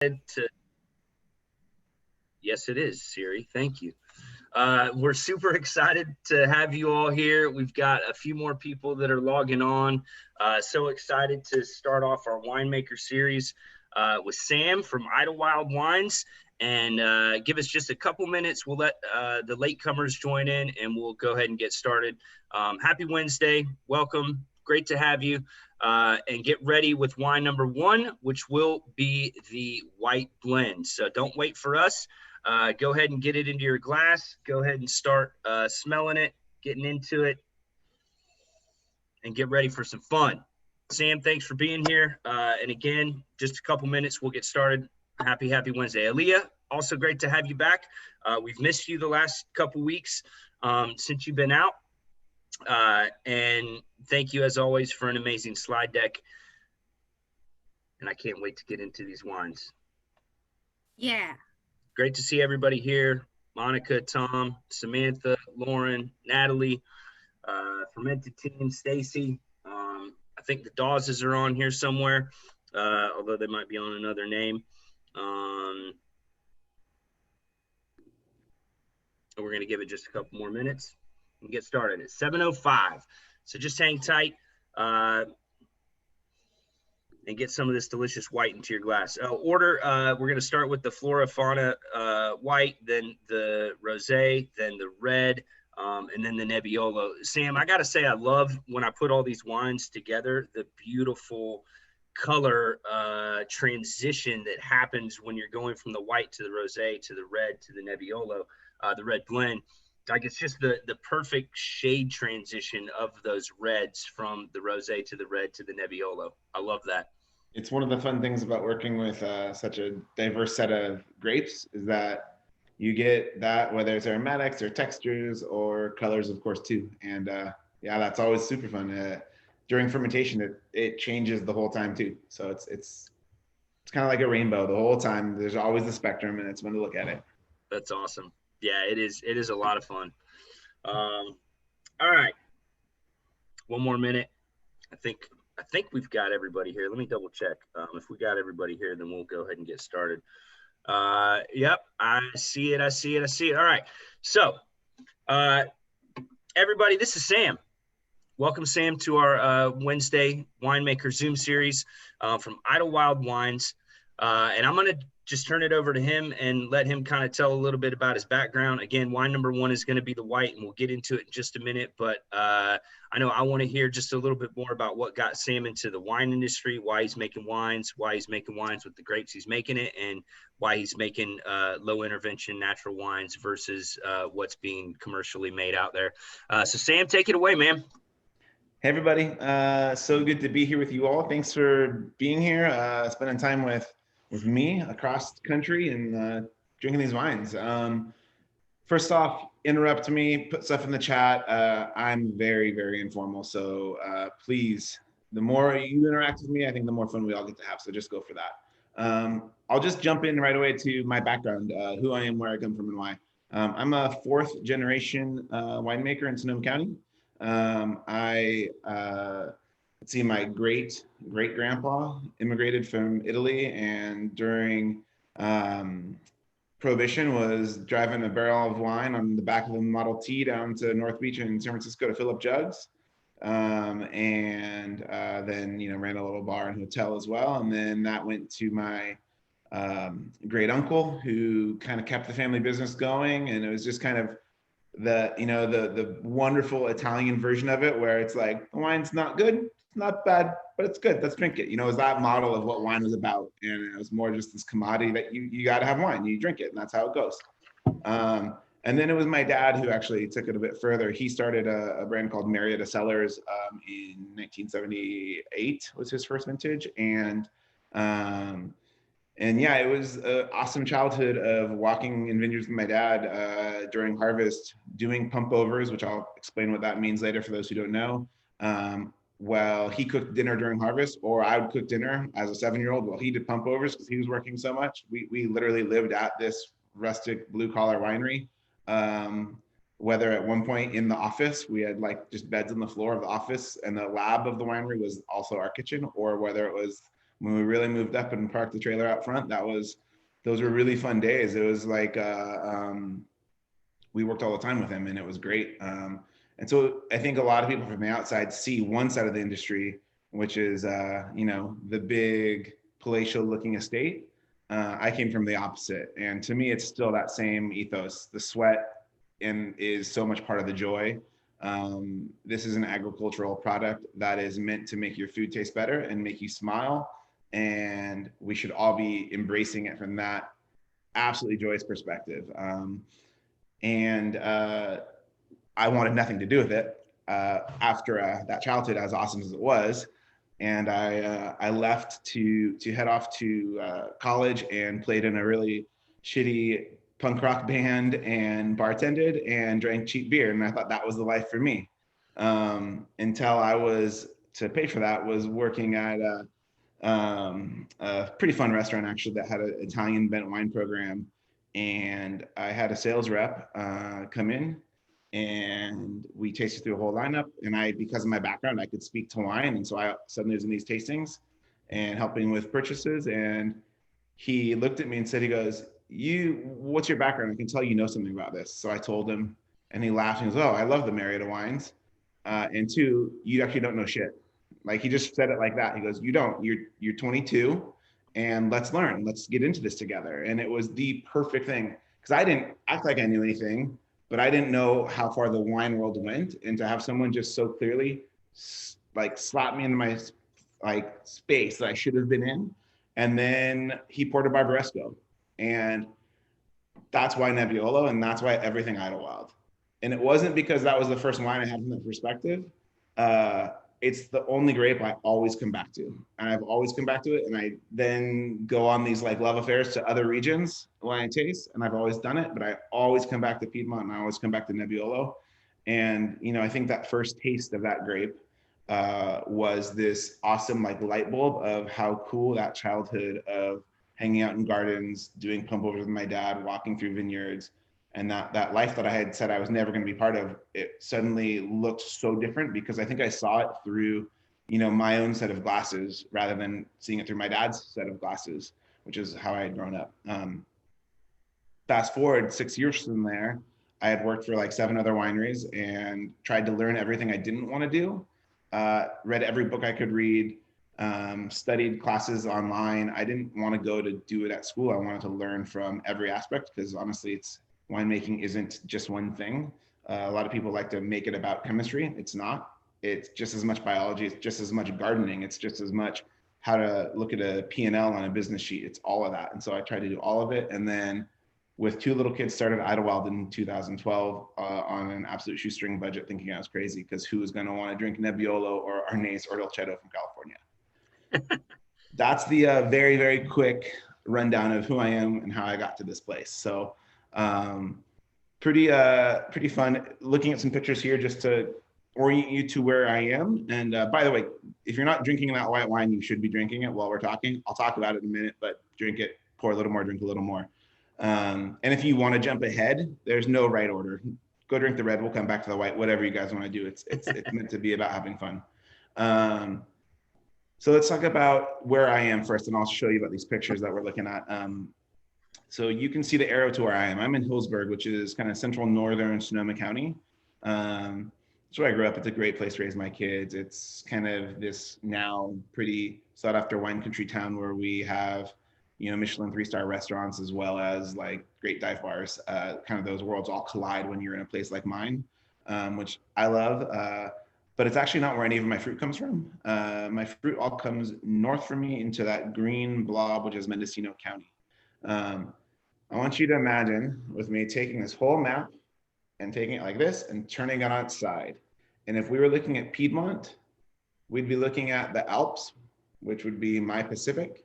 to Yes, it is, Siri. Thank you. We're super excited to have you all here. We've got a few more people that are logging on. So excited to start off our winemaker series with Sam from Idlewild Wines. And give us just a couple minutes. We'll let the latecomers join in, and we'll go ahead and get started. Happy Wednesday. Welcome. Great to have you. And get ready with wine number one, which will be the white blend. So don't wait for us. Go ahead and get it into your glass. Go ahead and start smelling it, getting into it, and get ready for some fun. Sam, thanks for being here. And again, just a couple minutes, we'll get started. Happy Wednesday. Aaliyah, also great to have you back. We've missed you the last couple weeks since you've been out. And thank you, as always, for an amazing slide deck. And I can't wait to get into these wines. Yeah. Great to see everybody here. Monica, Tom, Samantha, Lauren, Natalie, Fermented team, Stacy. I think the Dawes are on here somewhere, although they might be on another name. We're going to give it just a couple more minutes and get started. It's 7:05. So just hang tight and get some of this delicious white into your glass. We're going to start with the Flora Fauna white, then the rosé, then the red, and then the Nebbiolo. Sam, I got to say, I love when I put all these wines together, the beautiful color transition that happens when you're going from the white to the rosé to the red to the Nebbiolo, the red blend. Like, it's just the perfect shade transition of those reds from the rosé to the red to the Nebbiolo. I love that. It's one of the fun things about working with such a diverse set of grapes is that you get that whether it's aromatics or textures or colors, of course, too. And yeah, that's always super fun. During fermentation, it changes the whole time too. So it's kind of like a rainbow the whole time. There's always the spectrum, and it's fun to look at it. That's awesome. Yeah, it is. It is a lot of fun. All right, one more minute. I think we've got everybody here. Let me double check. If we got everybody here, then we'll go ahead and get started. Yep, I see it. All right. So, everybody, this is Sam. Welcome, Sam, to our Wednesday winemaker Zoom series from Idlewild Wines. And I'm going to just turn it over to him and let him kind of tell a little bit about his background. Again, wine number one is going to be the white, and we'll get into it in just a minute. But I know I want to hear just a little bit more about what got Sam into the wine industry, why he's making wines with the grapes he's making it, and why he's making low intervention natural wines versus what's being commercially made out there. So Sam, take it away, man. Hey, everybody. So good to be here with you all. Thanks for being here, spending time with me across the country and drinking these wines. First off, interrupt me, put stuff in the chat. I'm very, very informal. So please, the more you interact with me, I think the more fun we all get to have. So just go for that. I'll just jump in right away to my background, who I am, where I come from, and why. I'm a fourth generation winemaker in Sonoma County. Let's see, my great grandpa immigrated from Italy, and during Prohibition was driving a barrel of wine on the back of a Model T down to North Beach in San Francisco to fill up jugs. And then, ran a little bar and hotel as well. And then that went to my great uncle, who kind of kept the family business going. And it was just kind of the wonderful Italian version of it, where it's like, the wine's not good, it's not bad, but it's good, let's drink it. It was that model of what wine was about. And it was more just this commodity that you got to have wine, you drink it, and that's how it goes. And then it was my dad who actually took it a bit further. He started a brand called Marietta Cellars in 1978 was his first vintage. And yeah, it was an awesome childhood of walking in vineyards with my dad during harvest, doing pump overs, which I'll explain what that means later for those who don't know. Well, he cooked dinner during harvest, or I would cook dinner as a 7-year-old while he did pump overs because he was working so much. We literally lived at this rustic blue collar winery. Whether at one point in the office, we had like just beds on the floor of the office and the lab of the winery was also our kitchen, or whether it was when we really moved up and parked the trailer out front, those were really fun days. It was like, we worked all the time with him and it was great. And so I think a lot of people from the outside see one side of the industry, which is, the big palatial looking estate. I came from the opposite. And to me, it's still that same ethos. The sweat is so much part of the joy. This is an agricultural product that is meant to make your food taste better and make you smile. And we should all be embracing it from that absolutely joyous perspective. I wanted nothing to do with it after that childhood, as awesome as it was. And I left to head off to college and played in a really shitty punk rock band and bartended and drank cheap beer. And I thought that was the life for me. Until I was, to pay for that, was working at a pretty fun restaurant actually that had an Italian bent wine program. And I had a sales rep come in and we tasted through a whole lineup. And because of my background, I could speak to wine. And so I suddenly was in these tastings and helping with purchases. And he looked at me and said, he goes, what's your background? I can tell you know something about this. So I told him and he laughed and he goes, oh, I love the Marietta wines. And two, you actually don't know shit. Like he just said it like that. He goes, you don't, you're 22 and let's learn, let's get into this together. And it was the perfect thing because I didn't act like I knew anything, but I didn't know how far the wine world went. And to have someone just so clearly like slap me into my like space that I should have been in. And then he poured a Barbaresco. And that's why Nebbiolo and that's why everything Idlewild. And it wasn't because that was the first wine I had from that perspective. It's the only grape I always come back to. And I've always come back to it. And I then go on these like love affairs to other regions when I taste. And I've always done it, but I always come back to Piedmont and I always come back to Nebbiolo. And, I think that first taste of that grape was this awesome like light bulb of how cool that childhood of hanging out in gardens, doing pump overs with my dad, walking through vineyards, and that life that I had said I was never going to be part of, it suddenly looked so different because I think I saw it through, my own set of glasses rather than seeing it through my dad's set of glasses, which is how I had grown up. Fast forward 6 years from there, I had worked for like 7 other wineries and tried to learn everything I didn't want to do. Read every book I could read, studied classes online. I didn't want to go to do it at school. I wanted to learn from every aspect because honestly, winemaking isn't just one thing. A lot of people like to make it about chemistry. It's not. It's just as much biology. It's just as much gardening. It's just as much how to look at a P&L on a business sheet. It's all of that. And so I tried to do all of it. And then with 2 little kids, started Idlewild in 2012 on an absolute shoestring budget, thinking I was crazy because who was going to want to drink Nebbiolo or Arnaz or Dolcetto from California? That's the very, very quick rundown of who I am and how I got to this place. So pretty fun. Looking at some pictures here just to orient you to where I am. And by the way, if you're not drinking that white wine, you should be drinking it while we're talking. I'll talk about it in a minute, but drink it, pour a little more, drink a little more. And if you want to jump ahead, there's no right order. Go drink the red. We'll come back to the white, whatever you guys want to do. It's meant to be about having fun. So let's talk about where I am first, and I'll show you about these pictures that we're looking at. So you can see the arrow to where I am. I'm in Hillsburg, which is kind of central northern Sonoma County. That's where I grew up. It's a great place to raise my kids. It's kind of this now pretty sought after wine country town where we have, Michelin 3-star restaurants as well as like great dive bars. Kind of those worlds all collide when you're in a place like mine, which I love. But it's actually not where any of my fruit comes from. My fruit all comes north from me into that green blob, which is Mendocino County. I want you to imagine with me taking this whole map and taking it like this and turning it on its side. And if we were looking at Piedmont, we'd be looking at the Alps, which would be my Pacific.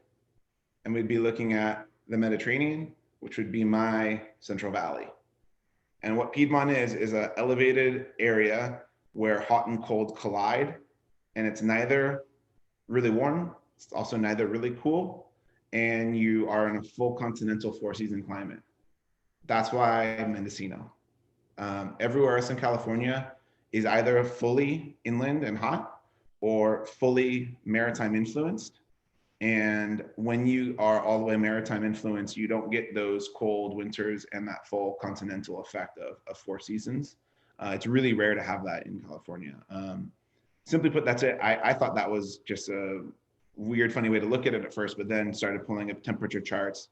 And we'd be looking at the Mediterranean, which would be my Central Valley. And what Piedmont is an elevated area where hot and cold collide. And it's neither really warm, it's also neither really cool. And you are in a full continental 4-season climate. That's why Mendocino. Everywhere else in California is either fully inland and hot or fully maritime influenced. And when you are all the way maritime influence, you don't get those cold winters and that full continental effect of 4 seasons. It's really rare to have that in California. Simply put, that's it. I thought that was just a weird, funny way to look at it at first, but then started pulling up temperature charts,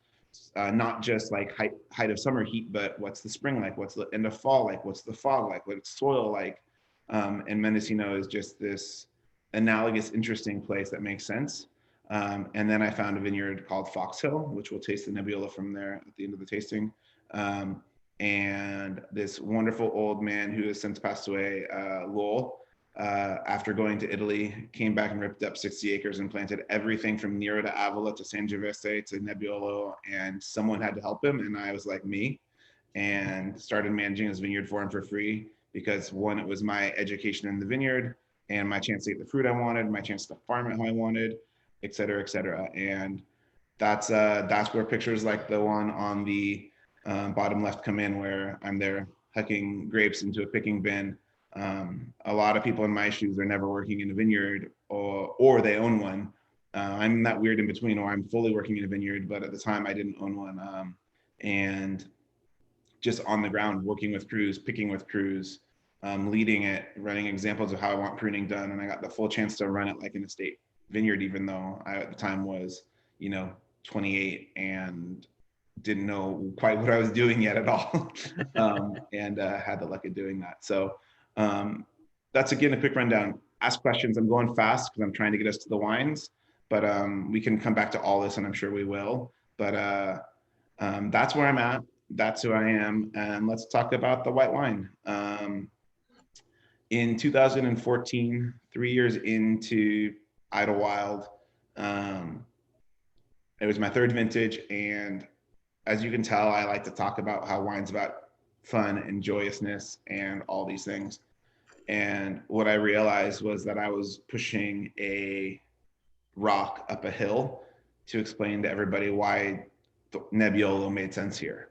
not just like height of summer heat, but what's the spring like? What's the end of fall like? What's the fog like? What's soil like? And Mendocino is just this analogous, interesting place that makes sense. And then I found a vineyard called Foxhill, which we'll taste the Nebbiolo from there at the end of the tasting. And this wonderful old man who has since passed away, Lowell, after going to Italy, came back and ripped up 60 acres and planted everything from Nero to Avila to Sangiovese to Nebbiolo, and someone had to help him, and I was like, me, and started managing his vineyard for him for free because, one, it was my education in the vineyard and my chance to get the fruit I wanted, my chance to farm it how I wanted, et cetera, et cetera. And that's where pictures like the one on the bottom left come in, where I'm there hucking grapes into a picking bin. A lot of people in my shoes are never working in a vineyard, or they own one. I'm that weird in between, or I'm fully working in a vineyard, but at the time I didn't own one. And just on the ground, working with crews, picking with crews, leading it, running examples of how I want pruning done. And I got the full chance to run it like an estate vineyard, even though I at the time was, 28 and didn't know quite what I was doing yet at all. And had the luck of doing that. So that's again a quick rundown. Ask questions. I'm going fast because I'm trying to get us to the wines, but we can come back to all this, and I'm sure we will. But that's where I'm at. That's who I am. And let's talk about the white wine. In 2014, 3 years into Idlewild, it was my third vintage. And as you can tell, I like to talk about how wine's about fun and joyousness and all these things. And what I realized was that I was pushing a rock up a hill to explain to everybody why Nebbiolo made sense here.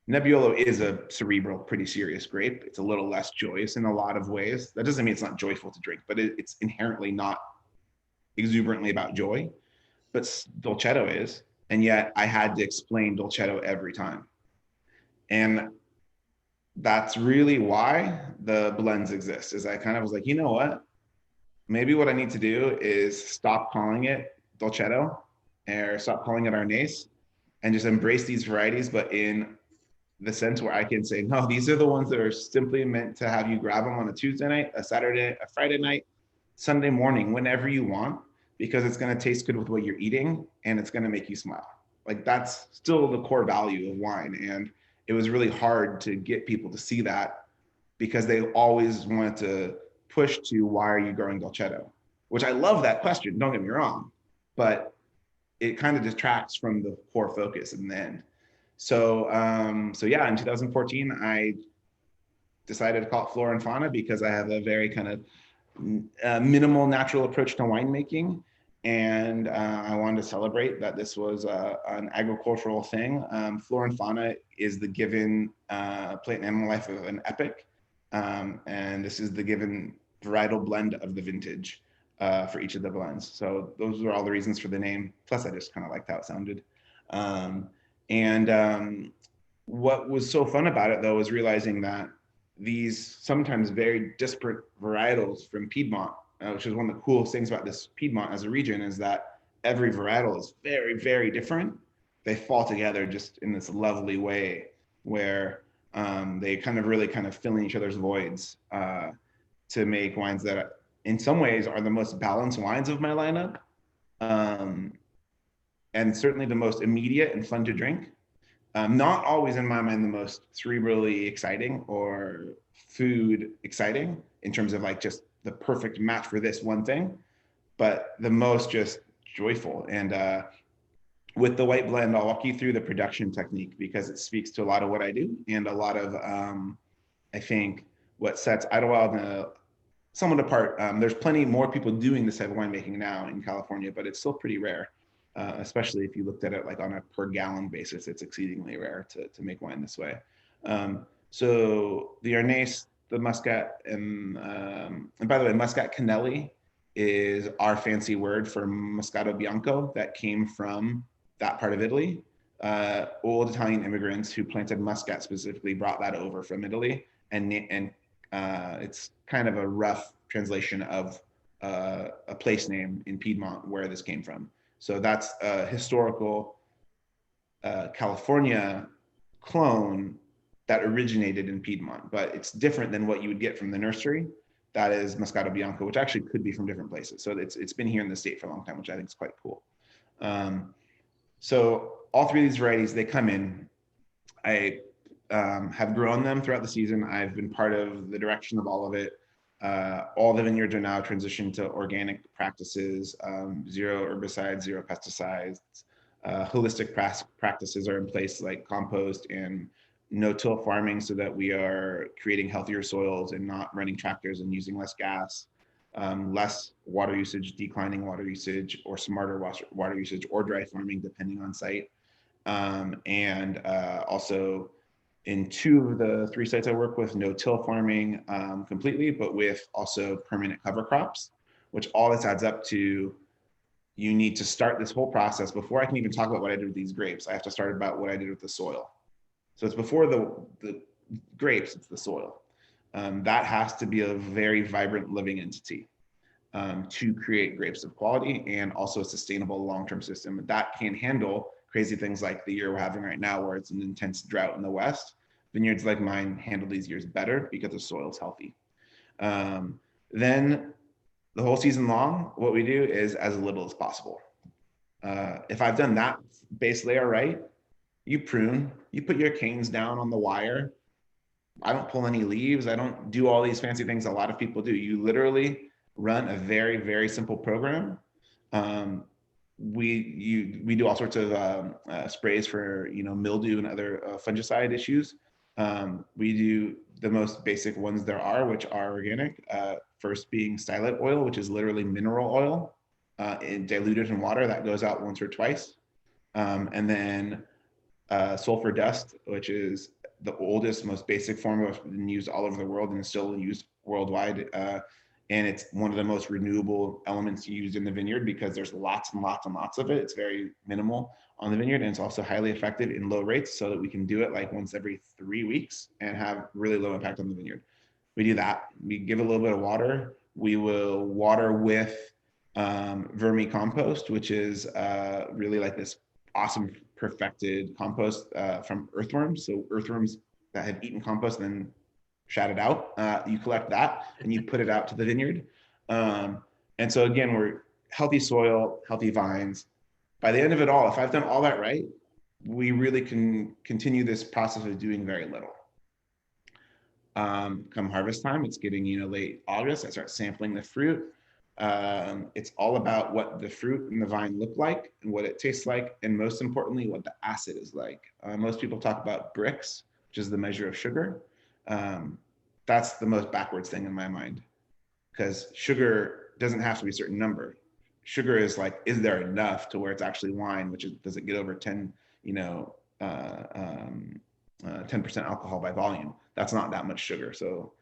Nebbiolo is a cerebral, pretty serious grape. It's a little less joyous in a lot of ways. That doesn't mean it's not joyful to drink, but it's inherently not exuberantly about joy. But Dolcetto is, and yet I had to explain Dolcetto every time. And that's really why the blends exist, is I kind of was like, you know what? Maybe what I need to do is stop calling it Dolcetto or stop calling it Arnese and just embrace these varieties, but in the sense where I can say, no, these are the ones that are simply meant to have you grab them on a Tuesday night, a Saturday, a Friday night, Sunday morning, whenever you want, because it's going to taste good with what you're eating and it's going to make you smile. Like that's still the core value of wine. And it was really hard to get people to see that because they always wanted to push to, why are you growing Dolcetto? Which I love that question, don't get me wrong, but it kind of detracts from the core focus in the end. So yeah, in 2014, I decided to call it Flora and Fauna because I have a very kind of minimal natural approach to winemaking. And I wanted to celebrate that this was an agricultural thing. Flora and Fauna is the given plant and animal life of an epic. And this is the given varietal blend of the vintage for each of the blends. So those were all the reasons for the name. Plus, I just kind of liked how it sounded. What was so fun about it, though, was realizing that these sometimes very disparate varietals from Piedmont, which is one of the coolest things about this Piedmont as a region, is that every varietal is very, very different. They fall together just in this lovely way where they really fill in each other's voids to make wines that in some ways are the most balanced wines of my lineup. And certainly the most immediate and fun to drink. Not always in my mind the most cerebrally exciting or food exciting in terms of like just the perfect match for this one thing, but the most just joyful. And with the white blend, I'll walk you through the production technique because it speaks to a lot of what I do and a lot of, I think, what sets Idlewild somewhat apart. There's plenty more people doing this type of winemaking now in California, but it's still pretty rare. Especially if you looked at it like on a per gallon basis, it's exceedingly rare to make wine this way. So the Arnese, the Muscat, and by the way, Muscat Canelli is our fancy word for Moscato Bianco that came from that part of Italy. Old Italian immigrants who planted Muscat specifically brought that over from Italy, and it's kind of a rough translation of a place name in Piedmont where this came from. So that's a historical California clone that originated in Piedmont, but it's different than what you would get from the nursery. That is Moscato Bianco, which actually could be from different places. So it's been here in the state for a long time, which I think is quite cool. So all three of these varieties, they come in. I have grown them throughout the season. I've been part of the direction of all of it. All the vineyards are now transitioned to organic practices, zero herbicides, zero pesticides. Holistic practices are in place like compost and no-till farming so that we are creating healthier soils and not running tractors and using less gas, less water usage, declining water usage, or smarter water usage, or dry farming depending on site. And also in 2 of the 3 sites I work with, no-till farming completely, but with also permanent cover crops, which all this adds up to. You need to start this whole process before I can even talk about what I did with these grapes. I have to start about what I did with the soil. So it's before the grapes, it's the soil. That has to be a very vibrant living entity to create grapes of quality and also a sustainable long-term system that can handle crazy things like the year we're having right now, where it's an intense drought in the West. Vineyards like mine handle these years better because the soil is healthy. Then the whole season long, what we do is as little as possible. If I've done that base layer right, you prune, you put your canes down on the wire. I don't pull any leaves. I don't do all these fancy things a lot of people do. You literally run a very, very simple program. We do all sorts of sprays for mildew and other fungicide issues. We do the most basic ones there are, which are organic. First being stylet oil, which is literally mineral oil diluted in water that goes out once or twice. And then sulfur dust, which is the oldest, most basic form of used all over the world and is still used worldwide. And it's one of the most renewable elements used in the vineyard because there's lots and lots and lots of it. It's very minimal on the vineyard, and it's also highly effective in low rates so that we can do it like once every 3 weeks and have really low impact on the vineyard. We do that. We give a little bit of water. We will water with vermicompost, which is really like this awesome perfected compost from earthworms. So earthworms that have eaten compost and then shat it out, you collect that and you put it out to the vineyard. And so again, we're healthy soil, healthy vines. By the end of it all, if I've done all that right, we really can continue this process of doing very little. Come harvest time, it's getting late August, I start sampling the fruit. It's all about what the fruit and the vine look like and what it tastes like, and most importantly, what the acid is like. Most people talk about Brix, which is the measure of sugar. That's the most backwards thing in my mind, because sugar doesn't have to be a certain number. Sugar is like, is there enough to where it's actually wine, which is, does it get over 10% alcohol by volume? That's not that much sugar. So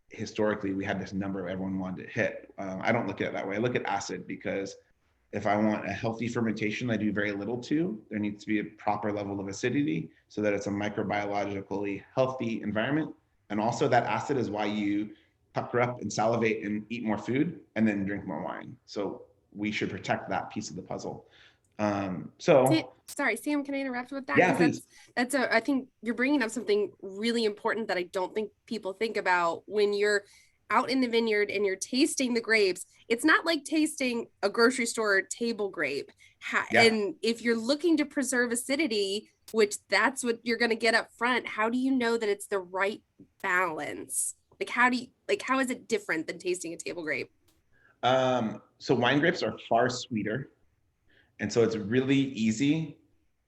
historically, we had this number everyone wanted to hit. I don't look at it that way. I look at acid, because if I want a healthy fermentation, I do very little to. There needs to be a proper level of acidity so that it's a microbiologically healthy environment. And also that acid is why you pucker up and salivate and eat more food and then drink more wine. So we should protect that piece of the puzzle. Sorry, Sam, can I interrupt with that? Yeah, please. I think you're bringing up something really important that I don't think people think about when you're out in the vineyard and you're tasting the grapes. It's not like tasting a grocery store table grape. Yeah. And if you're looking to preserve acidity, which that's what you're going to get up front, how do you know that it's the right balance? How is it different than tasting a table grape? So wine grapes are far sweeter. And so it's really easy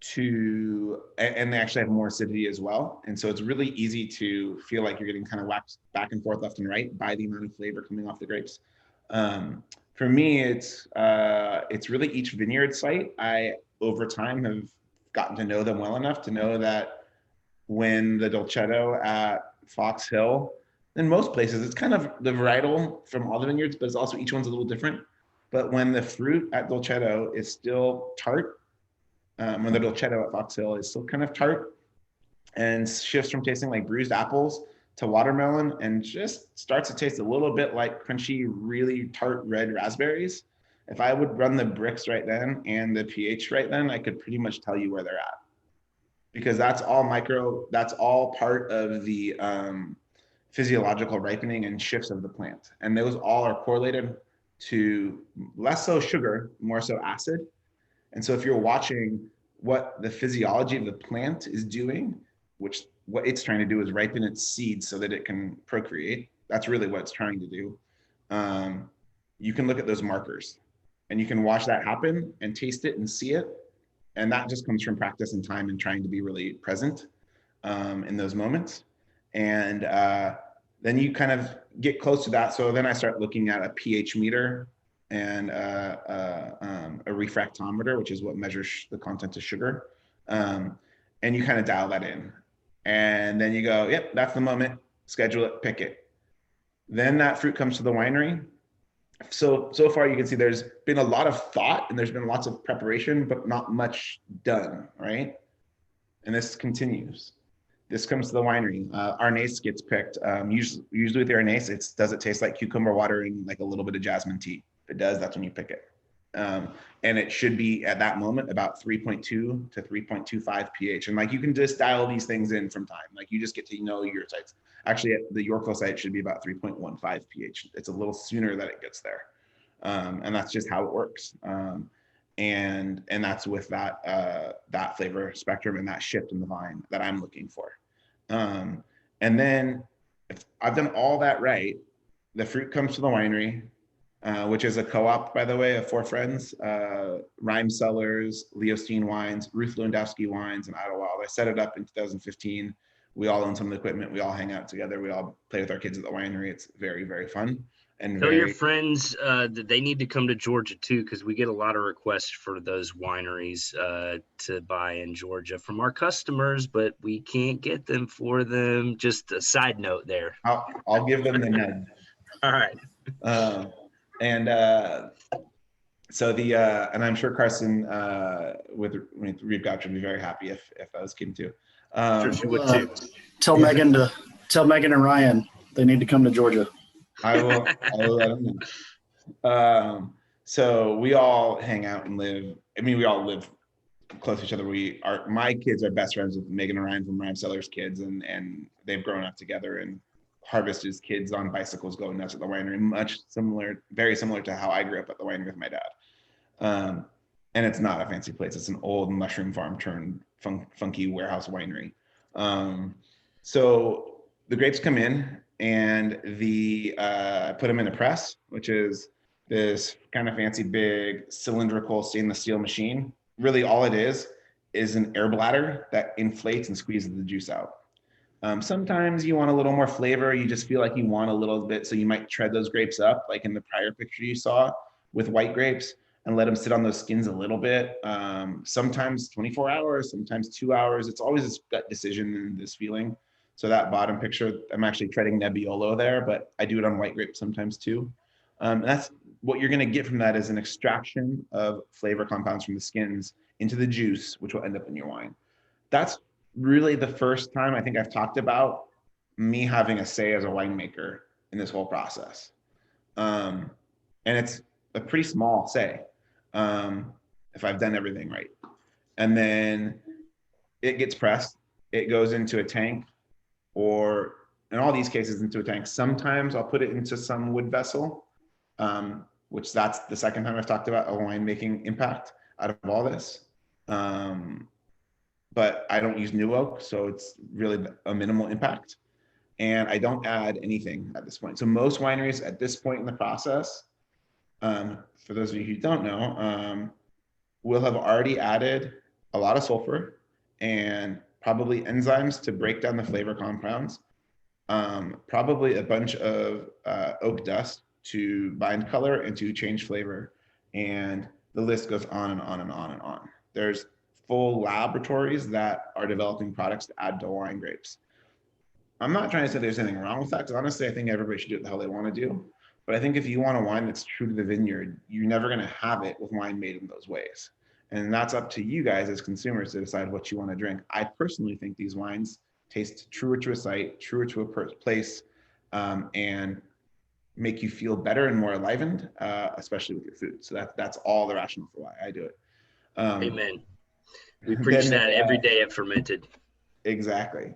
to, and they actually have more acidity as well. And so it's really easy to feel like you're getting kind of waxed back and forth, left and right by the amount of flavor coming off the grapes. For me, it's really each vineyard site. I, over time, have gotten to know them well enough to know that when the Dolcetto at Fox Hill in most places, it's kind of the varietal from all the vineyards, but it's also each one's a little different. But when the fruit at Dolcetto is still tart, when the Dolcetto at Fox Hill is still kind of tart and shifts from tasting like bruised apples to watermelon and just starts to taste a little bit like crunchy, really tart red raspberries. If I would run the bricks right then and the pH right then, I could pretty much tell you where they're at. Because that's all part of the physiological ripening and shifts of the plant. And those all are correlated to less so sugar, more so acid. And so if you're watching what the physiology of the plant is doing, which what it's trying to do is ripen its seeds so that it can procreate. That's really what it's trying to do. You can look at those markers and you can watch that happen and taste it and see it. And that just comes from practice and time and trying to be really present in those moments. And then you kind of get close to that. So then I start looking at a pH meter and a refractometer, which is what measures the content of sugar. And you kind of dial that in. And then you go, yep, that's the moment, schedule it, pick it. Then that fruit comes to the winery. So far you can see there's been a lot of thought and there's been lots of preparation, but not much done, right? And this continues. This comes to the winery. Arnase gets picked. Usually with the Arnase, does it taste like cucumber water and like a little bit of jasmine tea? If it does, that's when you pick it. And it should be at that moment about 3.2 to 3.25 pH. And like you can just dial these things in from time. Like you just get to know your sites. Actually, at the Yorkville site should be about 3.15 pH. It's a little sooner that it gets there. And that's just how it works. And that's with that flavor spectrum and that shift in the vine that I'm looking for. And then if I've done all that right, the fruit comes to the winery, which is a co-op, by the way, of 4 friends, Rhyme Cellars, Leo Steen Wines, Ruth Lewandowski Wines, and Idlewild. I set it up in 2015. We all own some of the equipment. We all hang out together. We all play with our kids at the winery. It's very, very fun. And tell your friends that they need to come to Georgia too, because we get a lot of requests for those wineries to buy in Georgia from our customers, but we can't get them for them. Just a side note there. I'll give them the nudge. All right. So and I'm sure Carson with Reeve Gouch would be very happy if those came too. Sure she would too. Tell Megan and Ryan they need to come to Georgia. I will let them know. So we all hang out and live. I mean, we all live close to each other. My kids are best friends with Megan and Ryan from Rhyme Cellars Kids, and they've grown up together. And Harvest is kids on bicycles going nuts at the winery, very similar to how I grew up at the winery with my dad. And it's not a fancy place. It's an old mushroom farm turned funky warehouse winery. So the grapes come in and I put them in a press, which is this kind of fancy big cylindrical stainless steel machine. Really all it is an air bladder that inflates and squeezes the juice out. Sometimes you want a little more flavor. You just feel like you want a little bit. So you might tread those grapes up, like in the prior picture you saw with white grapes, and let them sit on those skins a little bit. Sometimes 24 hours, sometimes 2 hours. It's always this gut decision and this feeling. So that bottom picture, I'm actually treading Nebbiolo there, but I do it on white grapes sometimes too. And that's what you're gonna get from that is an extraction of flavor compounds from the skins into the juice, which will end up in your wine. That's really the first time I think I've talked about me having a say as a winemaker in this whole process. And it's a pretty small say if I've done everything right. And then it gets pressed, it goes into a tank, or in all these cases into a tank. Sometimes I'll put it into some wood vessel, which that's the second time I've talked about a winemaking impact out of all this. But I don't use new oak, so it's really a minimal impact. And I don't add anything at this point. So most wineries at this point in the process, for those of you who don't know, will have already added a lot of sulfur and probably enzymes to break down the flavor compounds, probably a bunch of oak dust to bind color and to change flavor. And the list goes on and on and on and on. There's full laboratories that are developing products to add to wine grapes. I'm not trying to say there's anything wrong with that, because honestly, I think everybody should do what the hell they want to do. But I think if you want a wine that's true to the vineyard, you're never going to have it with wine made in those ways. And that's up to you guys as consumers to decide what you want to drink. I personally think these wines taste truer to a site, truer to a place, and make you feel better and more enlivened, especially with your food. So that's all the rationale for why I do it. Amen. We preach that every day at Fermented. Exactly.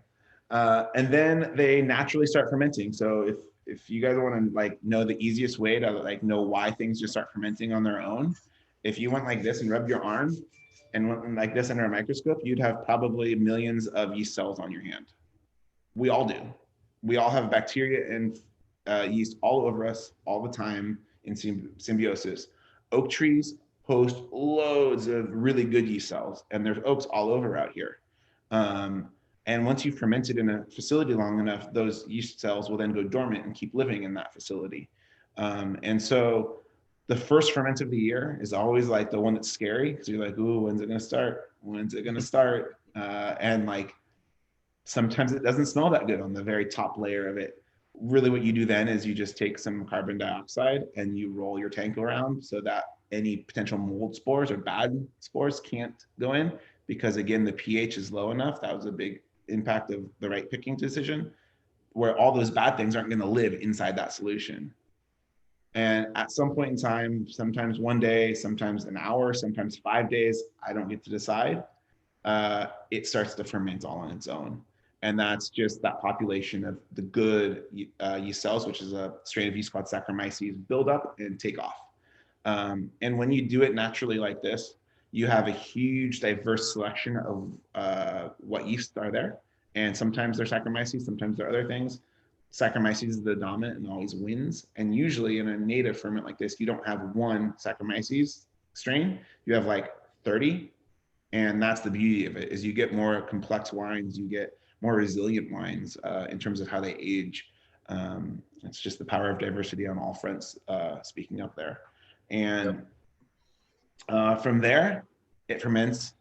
And then they naturally start fermenting. So if you guys want to like know the easiest way to like know why things just start fermenting on their own, if you went like this and rubbed your arm and went like this under a microscope, you'd have probably millions of yeast cells on your hand. We all do. We all have bacteria and yeast all over us all the time in symbiosis. Oak trees host loads of really good yeast cells, and there's oaks all over out here. And once you've fermented in a facility long enough, those yeast cells will then go dormant and keep living in that facility. And so the first ferment of the year is always like the one that's scary, because you're like, ooh, when's it going to start? When's it going to start? And like, sometimes it doesn't smell that good on the very top layer of it. Really what you do then is you just take some carbon dioxide and you roll your tank around so that any potential mold spores or bad spores can't go in, because again, the pH is low enough. That was a big impact of the right picking decision, where all those bad things aren't going to live inside that solution. And at some point in time, sometimes one day, sometimes an hour, sometimes 5 days, I don't get to decide, it starts to ferment all on its own. And that's just that population of the good yeast cells, which is a strain of yeast called Saccharomyces, build up and take off. And when you do it naturally like this, you have a huge diverse selection of what yeasts are there. And sometimes they're Saccharomyces, sometimes they're other things. Saccharomyces is the dominant and always wins. And usually in a native ferment like this, you don't have one Saccharomyces strain, you have like 30. And that's the beauty of it, is you get more complex wines, you get more resilient wines in terms of how they age. It's just the power of diversity on all fronts, speaking up there. And from there, it ferments.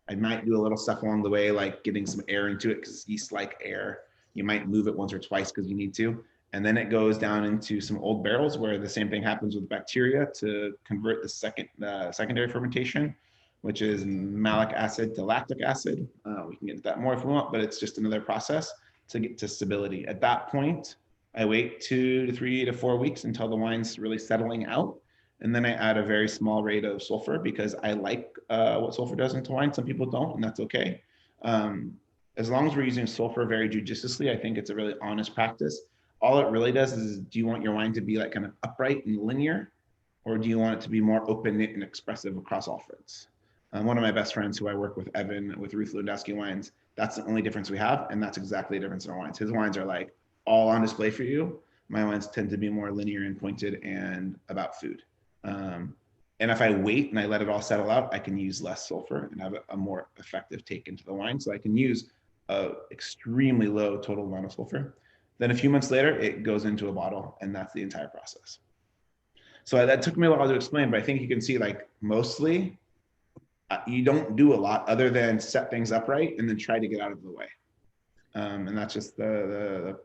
I might do a little stuff along the way, like getting some air into it, because yeast like air. You might move it once or twice because you need to. And then it goes down into some old barrels where the same thing happens with bacteria to convert the secondary fermentation, which is malic acid to lactic acid. We can get into that more if we want, but it's just another process to get to stability. At that point, I wait 2 to 3 to 4 weeks until the wine's really settling out. And then I add a very small rate of sulfur, because I like what sulfur does into wine. Some people don't, and that's okay. As long as we're using sulfur very judiciously, I think it's a really honest practice. All it really does is, do you want your wine to be like kind of upright and linear, or do you want it to be more open and expressive across all fronts? One of my best friends who I work with, Evan, with Ruth Lewandowski Wines, that's the only difference we have, and that's exactly the difference in our wines. His wines are like all on display for you. My wines tend to be more linear and pointed and about food. And if I wait and I let it all settle out, I can use less sulfur and have a more effective take into the wine. So I can use a extremely low total amount of sulfur. Then a few months later, it goes into a bottle, and that's the entire process. So that took me a while to explain, but I think you can see, like, mostly you don't do a lot other than set things up right and then try to get out of the way. And that's just the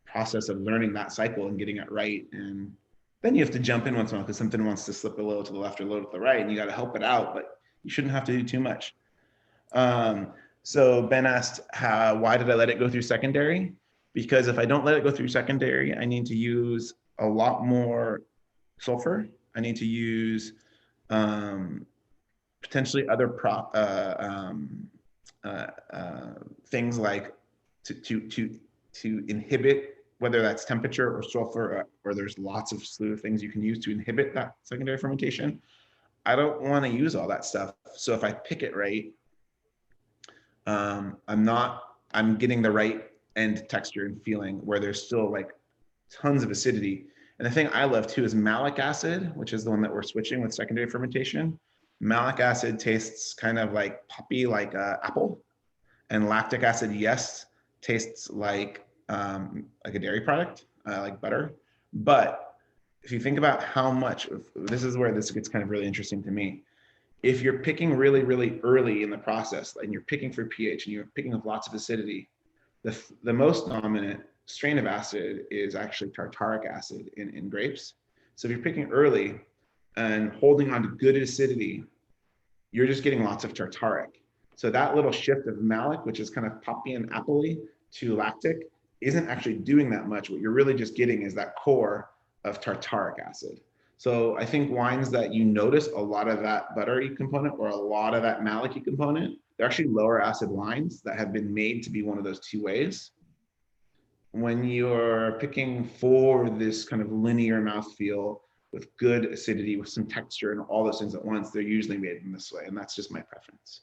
process of learning that cycle and getting it right. And then you have to jump in once in a while because something wants to slip a little to the left or a little to the right, and you got to help it out, but you shouldn't have to do too much. So Ben asked, why did I let it go through secondary? Because if I don't let it go through secondary, I need to use a lot more sulfur. I need to use potentially other things like to inhibit, whether that's temperature or sulfur, or there's lots of slew of things you can use to inhibit that secondary fermentation. I don't want to use all that stuff. So if I pick it right, I'm getting the right end texture and feeling where there's still like tons of acidity. And the thing I love too is malic acid, which is the one that we're switching with secondary fermentation. Malic acid tastes kind of like poppy, like apple, and lactic acid, yes, tastes like a dairy product, like butter. But if you think about how much, this is where this gets kind of really interesting to me. If you're picking really, really early in the process, and you're picking for pH and you're picking with lots of acidity, the most dominant strain of acid is actually tartaric acid in grapes. So if you're picking early and holding on to good acidity, you're just getting lots of tartaric. So that little shift of malic, which is kind of poppy and appley, to lactic, isn't actually doing that much. What you're really just getting is that core of tartaric acid. So I think wines that you notice a lot of that buttery component or a lot of that malic component, they're actually lower acid wines that have been made to be one of those two ways. When you're picking for this kind of linear mouthfeel with good acidity, with some texture and all those things at once, they're usually made in this way. And that's just my preference.